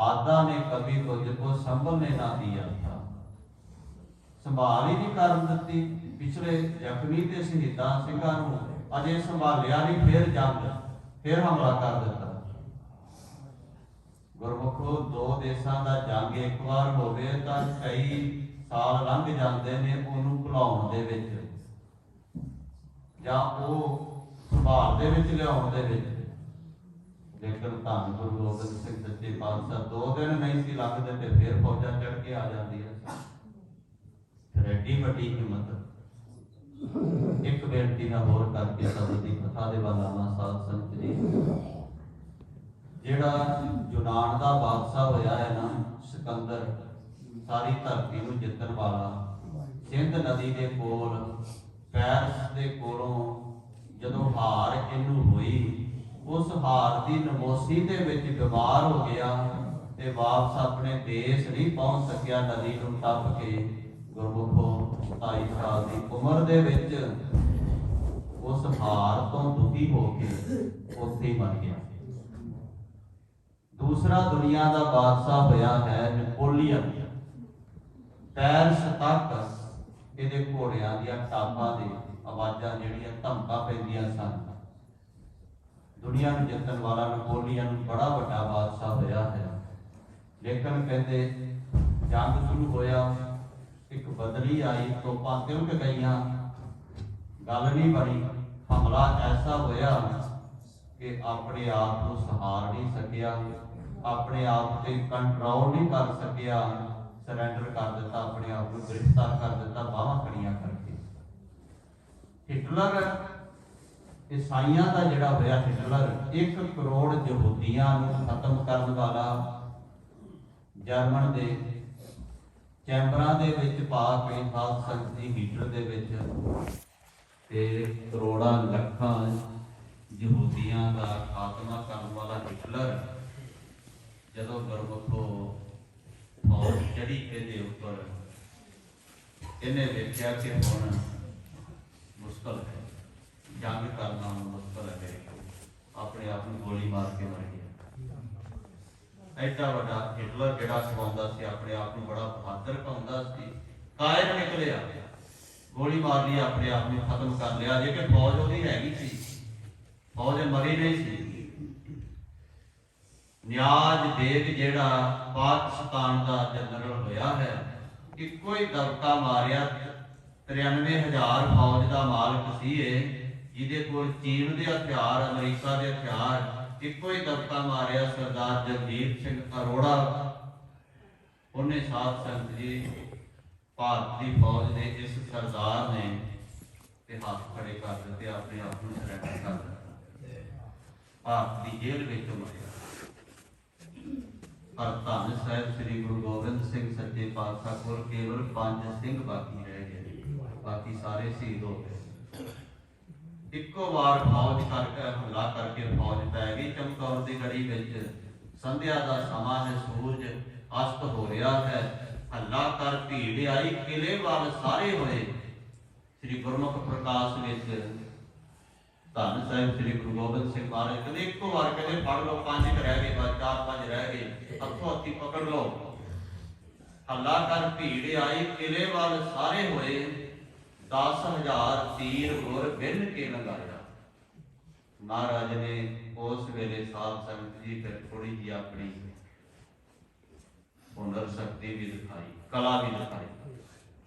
आदा ने कभी तुझको संभलने ना दिया था, संभाल ही नहीं कर दिती। पिछले जख्मी ते शहीदां सिंघां नूं अजे संभालिया नहीं, फिर जंग, फिर हमला कर दिता। गुरमुखो 2 देशां दा जंग एक बार होवे तां कई साल लंघ जाते हैं उन्होंने भुलाउण दे विच जां ओह संभाल दे विच लिआउण दे विच। लेकिन धन गुरु गोबिंद सिंह सच्चे पातशाह 2 दिन नहीं सी लंघदे ते फिर फौजा चढ़ के आ जाती है। फिर एडी वड्डी हिम्मत। एक बेनती ना होर करके सभी की कथा दे वल आवां। साध संगत जी, जिहड़ा यूनान दा बादशाह होया है ना सिकंदर, सारी धरती नूं जितण वाला, सिंध नदी दे कोल पैरस दे कोलों जदों हार इनू हुई ਉਸ ਹਾਰ ਦੀ ਨਮੋਸੀ ਦੇ ਵਿੱਚ ਬਿਮਾਰ ਹੋ ਗਿਆ ਤੇ ਵਾਪਸ ਆਪਣੇ ਦੇਸ਼ ਨਹੀਂ ਪਹੁੰਚ ਸਕਿਆ। ਨਦੀ ਨੂੰ ਟੱਪ ਕੇ ਗੁਰਮੁਖੋ 27 ਸਾਲ ਦੀ ਉਮਰ ਦੇ ਵਿੱਚ ਉਸ ਹਾਰ ਤੋਂ ਦੁਖੀ ਹੋ ਕੇ ਉੱਥੇ ਹੀ ਮਰ ਗਿਆ। ਦੂਸਰਾ ਦੁਨੀਆ ਦਾ ਬਾਦਸ਼ਾਹ ਹੋਇਆ ਹੈ ਨੈਪੋਲੀਅਨ। ਪੈਰਿਸ ਤੱਕ ਇਹਦੇ ਘੋੜਿਆਂ ਦੀਆਂ ਟਾਪਾਂ ਦੇ ਆਵਾਜ਼ਾਂ ਜਿਹੜੀਆਂ ਧਮਕਾਂ ਪੈਂਦੀਆਂ ਸਨ। ਦੁਨੀਆ ਨੂੰ ਜਿੱਤਣ ਵਾਲਾ ਨੈਪੋਲੀਅਨ ਬੜਾ ਵੱਡਾ ਬਾਦਸ਼ਾਹ ਹੋਇਆ ਹੈ। ਲੇਕਿਨ ਕਹਿੰਦੇ ਜੰਗ ਸ਼ੁਰੂ ਹੋਇਆ, ਇੱਕ ਬਦਲੀ ਆਈ, ਤੋਪਾਂ ਤਿਲਕ ਗਈਆਂ, ਗੱਲ ਨਹੀਂ ਬਣੀ। ਹਮਲਾ ਐਸਾ ਹੋਇਆ ਕਿ ਆਪਣੇ ਆਪ ਨੂੰ ਸਹਾਰ ਨਹੀਂ ਸਕਿਆ, ਆਪਣੇ ਆਪ ਤੇ ਕੰਟਰੋਲ ਨਹੀਂ ਕਰ ਸਕਿਆ, ਸਰੈਂਡਰ ਕਰ ਦਿੱਤਾ, ਆਪਣੇ ਆਪ ਨੂੰ ਗ੍ਰਿਫਤਾਰ ਕਰ ਦਿੱਤਾ ਬਾਹਾਂ ਖੜੀਆਂ ਕਰਕੇ। ਹਿਟਲਰ ਈਸਾਈਆਂ ਦਾ ਜਿਹੜਾ ਹੋਇਆ ਹਿਟਲਰ, 1 ਕਰੋੜ ਯਹੂਦੀਆਂ ਨੂੰ ਖਤਮ ਕਰਨ ਵਾਲਾ, ਜਰਮਨ ਦੇ ਚੈਂਬਰਾਂ ਦੇ ਵਿੱਚ ਪਾ ਕੇ ਸਾਧ ਸੰਗਤ ਦੀ ਹੀਟਰ ਦੇ ਵਿੱਚ ਤੇ ਕਰੋੜਾਂ ਲੱਖਾਂ ਯਹੂਦੀਆਂ ਦਾ ਖਾਤਮਾ ਕਰਨ ਵਾਲਾ ਹਿਟਲਰ ਜਦੋਂ ਗੁਰਮੁਖੋ ਫੌਜ ਚੜੀ ਇਹਦੇ ਉੱਪਰ, ਇਹਨੇ ਵੇਖਿਆ ਕਿ ਹੁਣ ਮੁਸ਼ਕਲ ਹੈ, ਜੰਗ ਕਰਨਾ ਮੁਸ਼ਕਲ ਹੈ, ਆਪਣੇ ਆਪ ਨੂੰ ਗੋਲੀ ਮਾਰ ਕੇ ਮਰ ਗਿਆ। ਐਡਾ ਵੱਡਾ ਹਿਟਲਰ ਜਿਹੜਾ ਕਹਾਉਂਦਾ ਸੀ ਆਪਣੇ ਆਪ ਨੂੰ ਬੜਾ ਬਹਾਦਰ ਕਹਾਉਂਦਾ ਸੀ, ਕਾਇਰ ਨਿਕਲਿਆ, ਗੋਲੀ ਮਾਰ ਲਈ, ਆਪਣੇ ਆਪ ਨੂੰ ਖਤਮ ਕਰ ਲਿਆ। ਜੇ ਕਿ ਫੌਜ ਉਹਦੀ ਹੈਗੀ ਸੀ, ਫੌਜ ਮਰੀ ਨਹੀਂ ਸੀ। ਨਿਆਜ਼ ਬੇਗ ਜਿਹੜਾ ਪਾਕਿਸਤਾਨ ਦਾ ਜਨਰਲ ਹੋਇਆ ਹੈ, ਇੱਕੋ ਹੀ ਦਬਕਾ ਮਾਰਿਆ। 93,000 ਫੌਜ ਦਾ ਮਾਲਕ ਸੀ ਇਹ, ਜਿਹਦੇ ਕੋਲ ਚੀਨ ਦੇ ਹਥਿਆਰ, ਅਮਰੀਕਾ ਦੇ ਹਥਿਆਰ, ਇੱਕੋ ਹੀ ਦਬਕਾ ਮਾਰਿਆ। ਸਰਦਾਰ ਜਗਜੀਤ ਸਿੰਘ ਅਰੋੜਾ, ਉਹਨੇ ਸਾਧ ਸੰਗਤ ਜੀ ਭਾਰਤ ਦੀ ਫੌਜ ਦੇ ਇਸ ਸਰਦਾਰ ਨੇ ਤੇ ਹੱਥ ਖੜੇ ਕਰ ਦਿੱਤੇ, ਆਪਣੇ ਆਪ ਨੂੰ ਸਰੈਂਡਰ ਕਰ ਦਿੱਤਾ, ਭਾਰਤ ਦੀ ਜੇਲ੍ਹ ਵਿੱਚ ਮਰਿਆ। ਪਰ ਧੰਨ ਸਾਹਿਬ ਸ੍ਰੀ ਗੁਰੂ ਗੋਬਿੰਦ ਸਿੰਘ ਸੱਚੇ ਪਾਤਸ਼ਾਹ ਕੋਲ ਕੇਵਲ 5 ਸਿੰਘ ਬਾਕੀ ਰਹਿ ਗਏ, ਬਾਕੀ ਸਾਰੇ ਸ਼ਹੀਦ ਹੋ ਗਏ। ਇੱਕੋ ਵਾਰ ਫੌਜ ਕਰਕੇ ਹਮਲਾ ਕਰਕੇ ਫੌਜ ਪੈ ਗਈ ਚਮਕੌਰ ਦੀ ਗੜੀ ਵਿੱਚ। ਸੰਧਿਆ ਦਾ ਸਮਾਂ ਹੈ, ਸੂਰਜ ਅਸਤ ਹੋ ਰਿਹਾ ਹੈ, ਹੱਲਾ ਕਰ ਭੀੜ ਆਈ, ਕਿਲੇ ਵੱਲ ਸਾਰੇ ਹੋਏ। ਸ੍ਰੀ ਗੁਰਮੁਖ ਪ੍ਰਕਾਸ਼ ਵਿੱਚ ਧੰਨ ਸਾਹਿਬ ਸ੍ਰੀ ਗੁਰੂ ਗੋਬਿੰਦ ਸਿੰਘ ਮਹਾਰਾਜ ਕਹਿੰਦੇ ਇੱਕੋ ਵਾਰ ਕਹਿੰਦੇ ਫੜ ਲਓ, 5 ਰਹਿ ਗਏ, ਬਸ 4-5 ਰਹਿ ਗਏ, ਹੱਥੋਂ ਹੱਥੀ ਪਕੜ ਲਓ। ਹੱਲਾ ਕਰ ਭੀੜ ਆਈ, ਕਿਲੇ ਵੱਲ ਸਾਰੇ ਹੋਏ, 10,000 ਤੀਰ ਗੁਰ ਬਿੰਨ ਕੇ ਲੰਘਾਇਆ। ਮਹਾਰਾਜ ਨੇ ਉਸ ਵੇਲੇ ਸਾਧ ਸੰਗਤ ਜੀ ਫਿਰ ਥੋੜੀ ਜਿਹੀ ਆਪਣੀ ਹੁਨਰ ਸ਼ਕਤੀ ਵੀ ਦਿਖਾਈ, ਕਲਾ ਵੀ ਦਿਖਾਈ।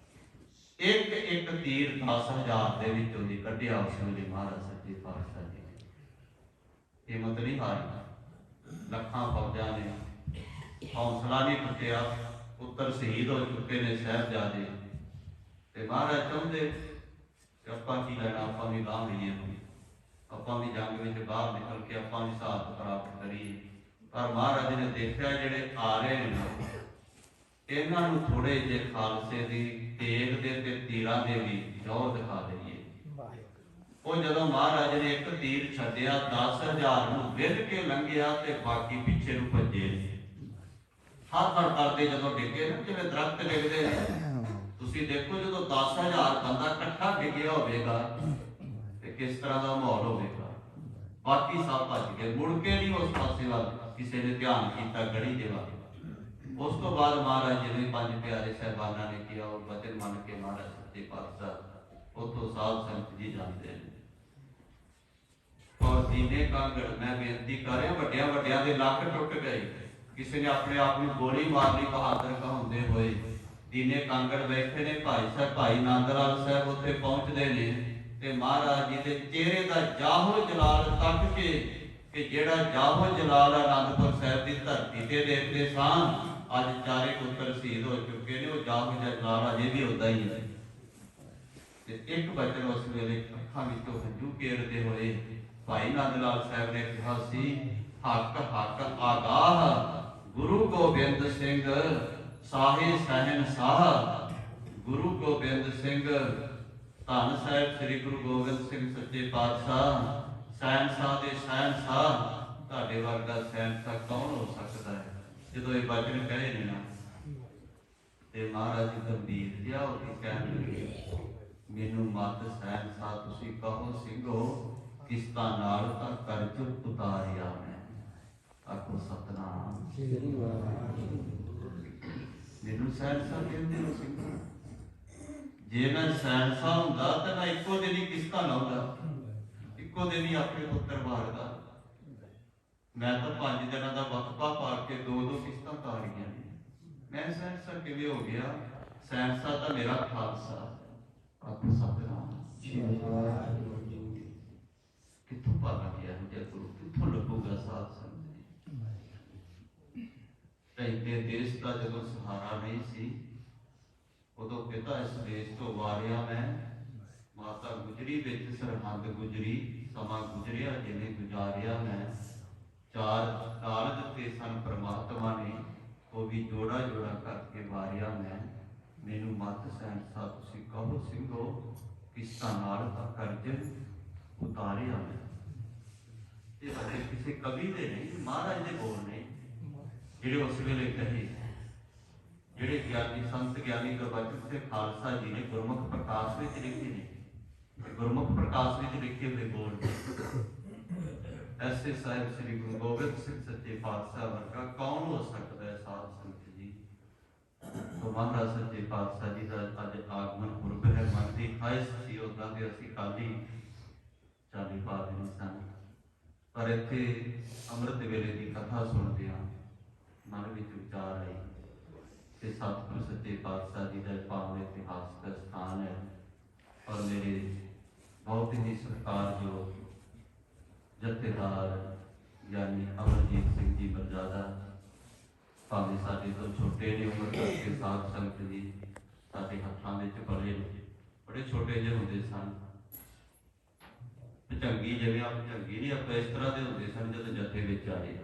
ਇੱਕ ਤੀਰ 10,000 ਦੇ ਵਿੱਚੋਂ ਦੀ ਕੱਢਿਆ ਉਸ ਵੇਲੇ ਮਹਾਰਾਜ ਸੱਚੇ ਪਾਤਸ਼ਾਹ ਜੀ ਨੇ। ਹਿੰਮਤ ਨਹੀਂ ਹਾਰੀ, ਲੱਖਾਂ ਫੌਜਾਂ ਨੇ ਹੌਸਲਾ ਨਹੀਂ ਟੁੱਟਿਆ। ਪੁੱਤਰ ਸ਼ਹੀਦ ਹੋ ਚੁੱਕੇ ਨੇ ਸਾਹਿਬਜ਼ਾਦੇ, ਤੇ ਮਹਾਰਾਜ ਚਾਹੁੰਦੇ ਕਿ ਆਪਾਂ ਕੀ ਲੈਣਾ, ਆਪਾਂ ਵੀ ਲਾਹ ਲਈਏ, ਆਪਾਂ ਵੀ ਜੰਗ ਵਿੱਚ ਬਾਹਰ ਨਿਕਲ ਕੇ ਆਪਾਂ ਵੀ ਸਾਥ ਪ੍ਰਾਪਤ ਕਰੀਏ। ਪਰ ਮਹਾਰਾਜ ਨੇ ਦੇਖਿਆ ਜਿਹੜੇ ਆ ਰਹੇ ਨੇ ਇਹਨਾਂ ਨੂੰ ਥੋੜੇ ਜਿਹੇ ਖਾਲਸੇ ਦੀ ਤੇਗ ਦੇ ਤੇ ਤੀਰਾਂ ਦੇ ਵੀ ਜੋਰ ਦਿਖਾ ਦਈਏ। ਉਹ ਜਦੋਂ ਮਹਾਰਾਜ ਨੇ ਇੱਕ ਤੀਰ ਛੱਡਿਆ, 10,000 ਨੂੰ ਵਿੰਨ ਕੇ ਲੰਘਿਆ ਤੇ ਬਾਕੀ ਪਿੱਛੇ ਨੂੰ ਭੱਜੇ। ਹੱਥ ਕਰਦੇ ਜਦੋਂ ਡਿੱਗੇ ਨਾ, ਜਿਵੇਂ ਦਰਖਤ ਡਿੱਗਦੇ ਨੇ, ਤੁਸੀਂ ਦੇਖੋ ਜਦੋਂ 10,000 ਬੰਦਾ ਇਕੱਠਾ ਡਿੱਗਿਆ ਹੋਵੇਗਾ ਤੇ ਕਿਸ ਤਰ੍ਹਾਂ ਦਾ ਮਾਹੌਲ ਹੋਵੇਗਾ। ਬਾਕੀ ਸਭ ਭੱਜ ਗਏ, ਮੁੜ ਕੇ ਨਹੀਂ ਉਸ ਪਾਸੇ ਵੱਲ ਕਿਸੇ ਨੇ ਧਿਆਨ ਕੀਤਾ ਗੜੀ ਦੇ ਵੱਲ। ਉਸ ਤੋਂ ਬਾਅਦ ਮਹਾਰਾਜ ਜੀ ਨੇ 5 ਪਿਆਰੇ ਸਾਹਿਬਾਨਾਂ ਨੇ ਕਿਹਾ, ਉਹ ਬਚਨ ਮੰਨ ਕੇ ਮਹਾਰਾਜ ਸੱਚੇ ਪਾਤਸ਼ਾਹ ਉੱਥੋਂ ਸਾਧ ਸੰਗਤ ਜੀ ਜਾਂਦੇ ਨੇ। ਔਰ ਦੀਨੇ ਕਾਂਗੜ ਮੈਂ ਬੇਨਤੀ ਕਰ ਰਿਹਾ, ਵੱਡਿਆਂ ਵੱਡਿਆਂ ਦੇ ਲੱਕ ਟੁੱਟ ਗਏ, ਕਿਸੇ ਨੇ ਆਪਣੇ ਆਪ ਨੂੰ ਗੋਲੀ ਮਾਰ ਲਈ ਬਹਾਦਰ ਕਹਾਉਂਦੇ ਹੋਏ। ਦੀਨੇ ਕਾਂਗੜ ਬੈਠੇ ਨੇ ਭਾਈ ਨੰਦ ਲਾਲ ਸਾਹਿਬ ਉੱਥੇ ਪਹੁੰਚਦੇ ਨੇ ਤੇ ਮਹਾਰਾਜ ਜੀ ਦੇ ਚਿਹਰੇ ਦਾ ਜਾਹੋ ਜਲਾਲ ਤੱਕ ਕੇ ਕਿ ਜਿਹੜਾ ਜਾਹੋ ਜਲਾਲ ਆਨੰਦਪੁਰ ਸਾਹਿਬ ਦੀ ਧਰਤੀ ਤੇ ਦੇਖਦੇ ਸਾਂ, ਅੱਜ 4 ਪੁੱਤਰ ਸ਼ਹੀਦ ਹੋ ਚੁੱਕੇ ਨੇ, ਉਹ ਜਾਹੋ ਜਲਾਲ ਅਜੇ ਵੀ ਉਦਾਂ ਹੀ ਹੈ। ਤੇ ਇੱਕ ਬਚਨ ਉਸ ਵੇਲੇ ਅੱਖਾਂ ਵਿੱਚੋਂ ਹੰਝੂ ਕੇਰਦੇ ਹੋਏ ਭਾਈ ਨੰਦ ਲਾਲ ਸਾਹਿਬ ਨੇ ਕਿਹਾ ਸੀ, ਹੱਕ ਹੱਕ ਆਗਾਹ ਗੁਰੂ ਗੋਬਿੰਦ ਸਿੰਘ ਸਾਹੇ ਸਹਿਨਸ਼ਾਹ। ਗੁਰੂ ਗੋਬਿੰਦ ਸਿੰਘ ਧੰਨ ਸਾਹਿਬ ਸ੍ਰੀ ਗੁਰੂ ਗੋਬਿੰਦ ਸਿੰਘ ਸੱਚੇ ਪਾਤਸ਼ਾਹ ਸਹਿਨशाह ਦੇ ਸਹਿਨशाह ਤੁਹਾਡੇ ਵਰਗਾ ਸਹਿਨशाह ਕੌਣ ਹੋ ਸਕਦਾ ਹੈ? ਜਦੋਂ ਇਹ ਬਚਨ ਕਹੇ ਨੇ ਨਾ ਤੇ ਮਹਾਰਾਜ ਜੀ ਗੰਭੀਰ ਜਿਹਾ ਹੋ ਕੇ ਕਹਿਣ ਲੱਗੇ, ਮੈਨੂੰ ਮਤ ਸਹਿਨशाह ਤੁਸੀਂ ਕਹੋ ਸਿੰਘੋ, ਕਿਸ਼ਤਾਂ ਨਾਲ ਤਾਂ ਕਰਜ਼ ਉਤਾਰਿਆ ਮੈਂ। ਆਖੋ ਸਤਨਾਮ। ਮੈਨੂੰ ਸਹਿਨशाह ਕਹਿੰਦੇ ਹੋ ਸਿੰਘੋ, ਜੇ ਮੈਂ ਸਹਿਨशाह ਹੁੰਦਾ ਤਾਂ ਮੈਂ ਇੱਕੋ ਦਿਨ ਹੀ ਕਿਸ਼ਤਾਂ ਲਾਉਂਦਾ, ਇੱਕੋ ਦਿਨ ਹੀ ਆਪਣੇ ਪੁੱਤਰ ਮਾਰਦਾ। ਮੈਂ ਤਾਂ 5 ਦਿਨਾਂ ਦਾ ਵਕਫਾ ਪਾ ਕੇ 2-2 ਕਿਸ਼ਤਾਂ ਤਾਰੀਆਂ ਨੇ। ਮੈਂ ਸਹਿਨशाह ਕਿਵੇਂ ਹੋ ਗਿਆ? ਸਹਿਨशाह ਤਾਂ ਮੇਰਾ ਖਾਲਸਾ। ਆਖੋ ਸਤਨਾਮ। ਕਿੱਥੋਂ ਭਾਗਾ ਗਿਆ ਜੇ ਗੁਰੂ, ਕਿੱਥੋਂ ਲੱਗੂਗਾ ਸਾਧ ਸੰਗਤ? ਕਹਿੰਦੇ ਦੇਸ਼ ਦਾ ਜਦੋਂ ਸਹਾਰਾ ਨਹੀਂ ਸੀ, ਉਦੋਂ ਪਿਤਾ ਇਸ ਦੇਸ਼ ਤੋਂ ਵਾਰਿਆ ਮੈਂ, ਮਾਤਾ ਗੁਜਰੀ ਵਿੱਚ ਸਰਹੰਦ ਗੁਜਰੀ, ਸਮਾਂ ਗੁਜਰਿਆ ਜਿਵੇਂ ਗੁਜ਼ਾਰਿਆ ਮੈਂ। 4 ਕਾਲ ਦਿੱਤੇ ਸਨ ਪਰਮਾਤਮਾ ਨੇ, ਉਹ ਵੀ ਜੋੜਾ ਜੋੜਾ ਕਰਕੇ ਵਾਰਿਆ ਮੈਂ। ਮੈਨੂੰ ਮਤ ਸਹਿਨशाह ਤੁਸੀਂ ਕਹੋ ਸਿੰਘੋ, ਕਿਸ਼ਤਾਂ ਨਾਲ ਤਾਂ ਕਰਜ਼ ਉਤਾਰਿਆ ਮੈਂ। ਇਹ ਸਾਡੇ ਕਿਸੇ ਕਵੀ ਦੇ ਨਹੀਂ, ਮਹਾਰਾਜ ਦੇ ਬੋਲ ਨੇ, ਜਿਹੜੇ ਉਸ ਵੇਲੇ ਕਹੇ, ਜਿਹੜੇ ਗਿਆਨੀ ਸੰਤ ਗਿਆਨੀ ਗੁਰਬਚਨ ਸਿੰਘ ਖਾਲਸਾ ਜੀ ਨੇ ਗੁਰਮੁਖ ਪ੍ਰਕਾਸ਼ ਵਿੱਚ ਲਿਖੇ ਨੇ। ਗੁਰਮੁਖ ਪ੍ਰਕਾਸ਼ ਵਿੱਚ ਲਿਖੇ ਹੋਏ ਬੋਲ ਐਸੇ ਸਾਹਿਬ ਸ੍ਰੀ ਗੁਰੂ ਗੋਬਿੰਦ ਸਿੰਘ ਸੱਚੇ ਪਾਤਸ਼ਾਹ ਵਰਗਾ ਕੌਣ ਹੋ ਸਕਦਾ ਹੈ? ਸਾਧ ਸੰਗਤ ਜੀ, ਸੋ ਮਹਾਰਾਜ ਸੱਚੇ ਪਾਤਸ਼ਾਹ ਜੀ ਦਾ ਅੱਜ ਆਗਮਨ ਪੁਰਬ ਹੈ। ਮਨ ਦੀ ਖਾਹਿਸ਼ ਸੀ ਉਦਾਂ ਦੇ ਅਸੀਂ ਖਾਲੀ 40 ਪਾ ਦਿਨ ਸਨ, ਪਰ ਇੱਥੇ ਅੰਮ੍ਰਿਤ ਵੇਲੇ ਦੀ ਕਥਾ ਸੁਣਦਿਆਂ ਮਨ ਵਿੱਚ ਵਿਚਾਰ ਆਈ ਕਿ ਸਤਿਗੁਰੂ ਸੱਚੇ ਪਾਤਸ਼ਾਹ ਜੀ ਦਾ ਪਾਵਨ ਇਤਿਹਾਸਕ ਸਥਾਨ ਹੈ। ਔਰ ਮੇਰੇ ਬਹੁਤ ਹੀ ਸਤਿਕਾਰਯੋਗ ਜਥੇਦਾਰ ਯਾਨੀ ਅਮਰਜੀਤ ਸਿੰਘ ਜੀ ਮਰਜ਼ਾਦਾ, ਭਾਵੇਂ ਸਾਡੇ ਤੋਂ ਛੋਟੇ ਨੇ ਉਮਰ ਕਰਕੇ, ਸਾਧ ਸੰਗਤ ਜੀ ਸਾਡੇ ਹੱਥਾਂ ਵਿੱਚ ਪਲੇ ਨੇ, ਬੜੇ ਛੋਟੇ ਜਿਹੇ ਹੁੰਦੇ ਸਨ। ਭਜੰਗੀ ਜਿਵੇਂ ਆਪ ਭਜੰਗੀ ਨਹੀਂ, ਆਪਾਂ ਇਸ ਤਰ੍ਹਾਂ ਦੇ ਹੁੰਦੇ ਸਨ ਜਦੋਂ ਜਥੇ ਵਿੱਚ ਆਏ।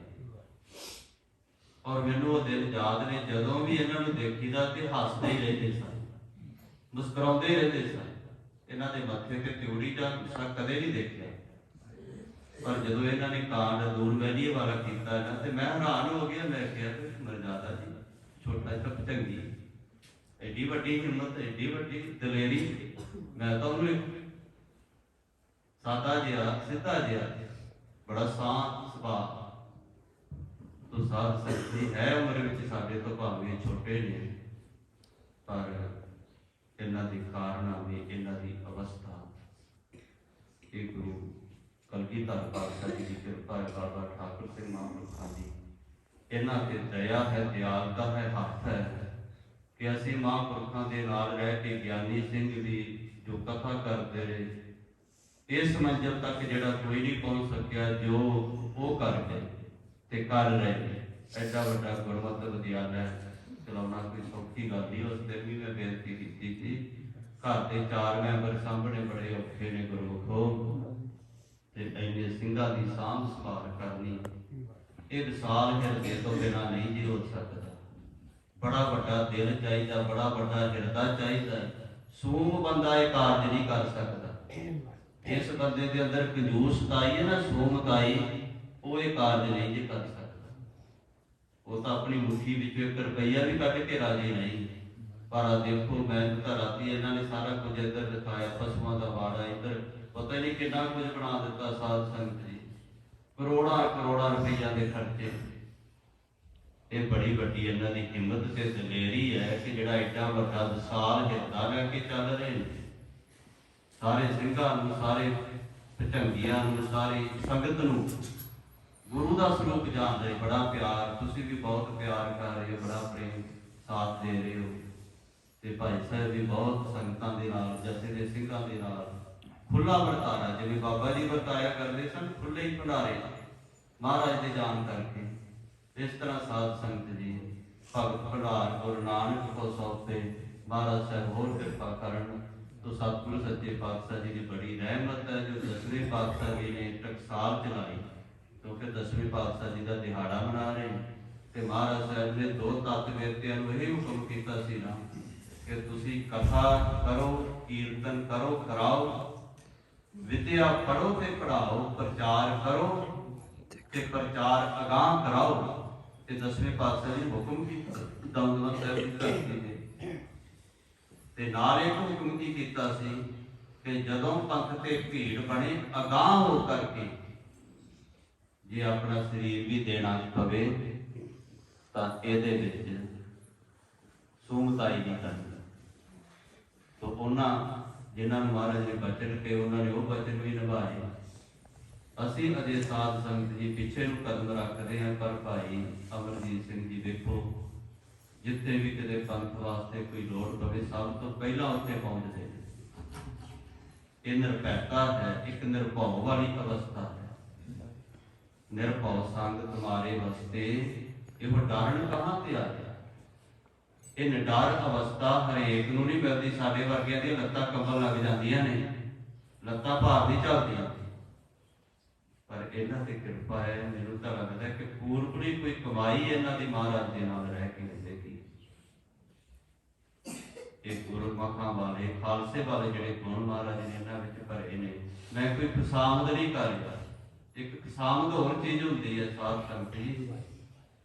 ਔਰ ਮੈਨੂੰ ਉਹ ਦਿਨ ਯਾਦ ਨੇ ਜਦੋਂ ਵੀ ਇਹਨਾਂ ਨੂੰ ਦੇਖੀਦਾ ਤੇ ਹੱਸਦੇ ਹੀ ਰਹਿੰਦੇ ਸਨ, ਮੁਸਕਰਾਉਂਦੇ ਹੀ ਰਹਿੰਦੇ ਸਨ। ਇਹਨਾਂ ਦੇ ਮੱਥੇ ਤੇ ਤਿਉੜੀ ਦਾ ਗੁੱਸਾ ਕਦੇ ਨਹੀਂ ਦੇਖਿਆ। ਪਰ ਜਦੋਂ ਇਹਨਾਂ ਨੇ ਕਾਂਡ ਦੂਰਬੈਲੀ ਵਾਲਾ ਕੀਤਾ ਨਾ, ਤੇ ਮੈਂ ਹੈਰਾਨ ਹੋ ਗਿਆ। ਮੈਂ ਕਿਹਾ ਮਰਜ਼ਾਦਾ ਜੀ, ਛੋਟਾ ਜਿਹਾ ਭਜੰਗੀ, ਐਡੀ ਵੱਡੀ ਹਿੰਮਤ, ਐਡੀ ਵੱਡੀ ਦਲੇਰੀ। ਮੈਂ ਤਾਂ ਉਹਨੂੰ ਸਾਦਾ ਜਿਹਾ, ਸਿੱਧਾ ਜਿਹਾ, ਬੜਾ ਸ਼ਾਂਤ ਸੁਭਾਅ ਤੋਂ ਸਾਧ ਸੰਗਤ ਹੈ। ਉਮਰ ਵਿੱਚ ਸਾਡੇ ਤੋਂ ਭਾਵੇਂ ਛੋਟੇ ਨੇ, ਪਰ ਇਹਨਾਂ ਦੀ ਕਾਰਨਾਮੇ, ਇਹਨਾਂ ਦੀ ਅਵਸਥਾ, ਇਹ ਗੁਰੂ ਕਲਗੀਧਰ ਪਾਤਸ਼ਾਹ ਜੀ ਦੀ ਕਿਰਪਾ ਹੈ। ਬਾਬਾ ਠਾਕੁਰ ਸਿੰਘ ਮਹਾਂਪੁਰਖਾਂ ਦੀ ਇਹਨਾਂ ਤੇ ਦਇਆ ਹੈ, ਦਿਆਲਤਾ ਹੈ, ਹੱਥ ਹੈ ਕਿ ਅਸੀਂ ਮਹਾਂਪੁਰਖਾਂ ਦੇ ਨਾਲ ਰਹਿ ਕੇ ਗਿਆਨੀ ਸਿੰਘ ਦੀ ਜੋ ਕਥਾ ਕਰਦੇ ਰਹੇ, ਇਸ ਮੰਜ਼ਿਲ ਤੱਕ ਜਿਹੜਾ ਕੋਈ ਨਹੀਂ ਪਹੁੰਚ ਸਕਿਆ, ਜੋ ਉਹ ਕਰ ਗਏ ਤੇ ਕਰ ਰਹੇ। ਐਡਾ ਵੱਡਾ ਗੁਰਮਤਿ ਵਿਦਿਆਲਾ ਚਲਾਉਣਾ ਕੋਈ ਸੌਖੀ ਗੱਲ ਨਹੀਂ। ਉਸ ਦਿਨ ਵੀ ਮੈਂ ਬੇਨਤੀ ਕੀਤੀ ਸੀ, ਘਰ ਦੇ 4 ਮੈਂਬਰ ਸਾਹਮਣੇ ਬੜੇ ਔਖੇ ਨੇ ਗੁਰਮੁਖੋ, ਤੇ ਇੰਨੇ ਸਿੰਘਾਂ ਦੀ ਸਾਂਭ ਸੰਭਾਲ ਕਰਨੀ, ਇਹ ਵਿਸ਼ਾਲ ਹਿਰਦੇ ਤੋਂ ਬਿਨਾਂ ਨਹੀਂ ਜੀ ਹੋ ਸਕਦਾ। ਬੜਾ ਵੱਡਾ ਦਿਲ ਚਾਹੀਦਾ, ਬੜਾ ਵੱਡਾ ਹਿਰਦਾ ਚਾਹੀਦਾ। ਸੂਮ ਬੰਦਾ ਇਹ ਕਾਰਜ ਨਹੀਂ ਕਰ ਸਕਦਾ। ਇਸ ਬੰਦੇ ਦੇ ਅੰਦਰ ਕੰਜੂਸਤਾਈ ਹੈ ਨਾ, ਸੂਮਤਾਈ, ਉਹ ਇਹ ਕਾਰਜ ਨਹੀਂ ਜੀ ਕਰ ਸਕਦਾ। ਉਹ ਤਾਂ ਆਪਣੀ ਮੁੱਠੀ ਵਿੱਚੋਂ 1 ਰੁਪਈਆ ਵੀ ਕੱਢ ਕੇ ਰਾਜੀ ਨਹੀਂ। ਪਰ ਆ ਦੇਖੋ, ਮੈਂ ਤਾਂ ਰਾਤੀ ਇਹਨਾਂ ਨੇ ਸਾਰਾ ਕੁਝ ਇੱਧਰ ਦਿਖਾਇਆ, ਪਸ਼ੂਆਂ ਦਾ ਵਾੜਾ ਇੱਧਰ, ਪਤਾ ਨਹੀਂ ਕਿੰਨਾ ਕੁਝ ਬਣਾ ਦਿੱਤਾ ਸਾਧ ਸੰਗਤ ਜੀ, ਕਰੋੜਾਂ ਰੁਪਈਆ ਦੇ ਖਰਚੇ। ਇਹ ਬੜੀ ਵੱਡੀ ਇਹਨਾਂ ਦੀ ਹਿੰਮਤ ਤੇ ਦਲੇਰੀ ਹੈ ਕਿ ਜਿਹੜਾ ਐਡਾ ਵੱਡਾ ਵਿਸ਼ਾਲ ਹਿਰਦਾ ਲੈ ਕੇ ਚੱਲ ਰਹੇ ਨੇ। ਸਾਰੇ ਸਿੰਘਾਂ ਨੂੰ, ਸਾਰੇ ਭਜੰਗੀਆਂ ਨੂੰ, ਸਾਰੀ ਸੰਗਤ ਨੂੰ ਗੁਰੂ ਦਾ ਸਰੂਪ ਜਾਣਦੇ। ਬੜਾ ਪਿਆਰ, ਤੁਸੀਂ ਵੀ ਬਹੁਤ ਪਿਆਰ ਕਰ ਰਹੇ ਹੋ, ਬੜਾ ਪ੍ਰੇਮ ਸਾਥ ਦੇ ਰਹੇ ਹੋ। ਤੇ ਭਾਈ ਸਾਹਿਬ ਵੀ ਬਹੁਤ ਸੰਗਤਾਂ ਦੇ ਨਾਲ, ਜਥੇ ਦੇ ਸਿੰਘਾਂ ਦੇ ਨਾਲ ਖੁੱਲਾ ਵਰਤਾਰਾ, ਜਿਵੇਂ ਬਾਬਾ ਜੀ ਵਰਤਾਇਆ ਕਰਦੇ ਸਨ, ਖੁੱਲੇ ਹੀ ਭੰਡਾਰੇ ਮਹਾਰਾਜ ਦੇ ਜਾਣ ਕਰਕੇ। ਇਸ ਤਰ੍ਹਾਂ ਸਾਧ ਸੰਗਤ ਜੀ ਭਗਤ ਭੰਡਾਰ ਗੁਰੂ ਨਾਨਕ ਕੋ ਸੌਂਪੇ, ਮਹਾਰਾਜ ਸਾਹਿਬ ਹੋਰ ਕਿਰਪਾ ਕਰਨ। ਤੋ ਸਤਿਗੁਰੂ ਸੱਚੇ ਪਾਤਸ਼ਾਹ ਜੀ ਦੀ ਬੜੀ ਰਹਿਮਤ ਹੈ ਜੋ 10ਵੇਂ ਪਾਤਸ਼ਾਹ ਜੀ ਨੇ ਟਕਸਾਲ ਚਲਾਈ, ਕਿਉਂਕਿ 10ਵੇਂ ਪਾਤਸ਼ਾਹ ਜੀ ਦਾ ਦਿਹਾੜਾ ਮਨਾ ਰਹੇ। ਤੇ ਮਹਾਰਾਜ ਸਾਹਿਬ ਨੇ 2 ਤੱਤ ਵੇਰਤਿਆਂ ਨੂੰ ਇਹ ਹੁਕਮ ਕੀਤਾ ਸੀ ਨਾ ਕਿ ਤੁਸੀਂ ਕਥਾ ਕਰੋ, ਕੀਰਤਨ ਕਰੋ, ਕਰਾਓ, विद्या पढ़ो ते पढ़ाओ, प्रचार करो ते प्रचार अगांह कराओ। ते 10वें पातशाह जी हुक्म कीता दमदमा साहिब की धरती ते। ते नाल एक हुक्म की कीता सी कि जदों पंथ ते भीड़ बने अगांह हो करके जे अपना शरीर भी देना पवे तां इहदे विच सूमताई नहीं करनी। तो उन्होंने जिन्होंने महाराज ने बचन के उन्होंने वो बचन भी निभाए। असी अजे साध संगत जी पिछे नूं कदम रखते हैं, पर भाई अमरजीत सिंह जी देखो जिथे भी किते पंथ वास्ते कोई लोड़ पवे सब तो पहला उत्थे पहुंचते हैं। ये निरभैता है, एक निरभौ वाली अवस्था है। निरभौ संग तुम्हारे वस्ते ये डरन कहाँ ते आ गया। ये निडर अवस्था हरेक नूं नहीं मिलती। साडे वर्गियां दी लत्तां कंबल लग जांदियां ने, लत्तां भार नहीं चलदियां, पर इन्हां ते कृपा है। मैनूं तां लगदा है कि पूर्वड़ी कोई कमाई इन्हां दी महाराज दे नाल रह के मिलेगी। ये गुरमुखां वाले खालसे वाले जिहड़े गुण महाराज ने इन्हां विच भरे ने, मैं कोई खुशामद नहीं कर रहा। एक खुशामद होर चीज़ हुंदी है साध संगत जी।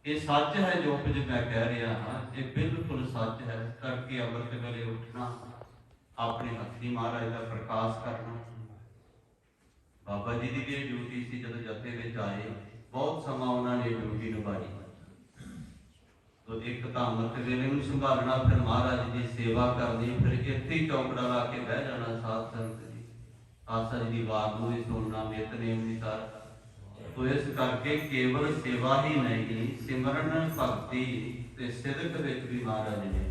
ये सच है जो कुछ मैं कह रहा हाँ, ये बिल्कुल सच है। तड़के अमृत वेले उठना, अपने हथी महाराज का प्रकाश करना। बाबा जी की भी ड्यूटी सी, जब जत्थे विच आए बहुत समा उन्होंने ड्यूटी निभाई। तो एक तो अमृत वेले नूं संभालना, फिर महाराज की सेवा करनी, फिर इत्थे ही चौकड़ा ला के बह जाना साध संगत जी। आसा जी की आवाज नूं भी सुनना, नितनेम की सार। तो इस करके केवल सेवा ही नहीं, सिमरन भगती ते सिदक विच भी महाराज ने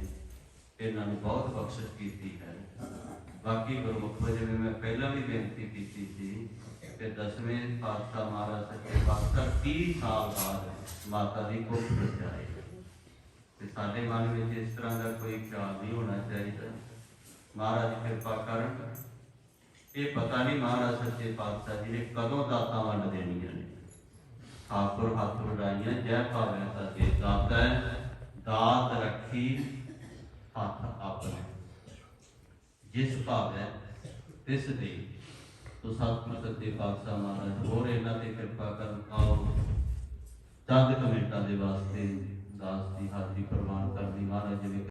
इन्हां नूं बहुत बख्शिश कीती है। बाकी गुरमुखो जिवें मैं पहला भी बेनती कीती सी कि 10वें पातशाह महाराज सच्चे पातशाह 30 साल बाद माता दी कुख रचाए। ते साडे मन में इस तरह का कोई ख्याल नहीं होना चाहिए। महाराज कृपा करन। ये पता नहीं महाराज सच्चे पातशाह जी ने कदों दातां वंड देनियां ने। ठाकुर हाथ बढ़ाइया जय भावे सचे दाता दात रखी हाथ अपने, जिस भावे तिस दे। तो सतगुरु सच्चे पातशाह महाराज होर इन्हां ते कृपा करन। आओ चंद कमेंटां दे वास्ते दास की हाजरी प्रवान करनी। महाराज जी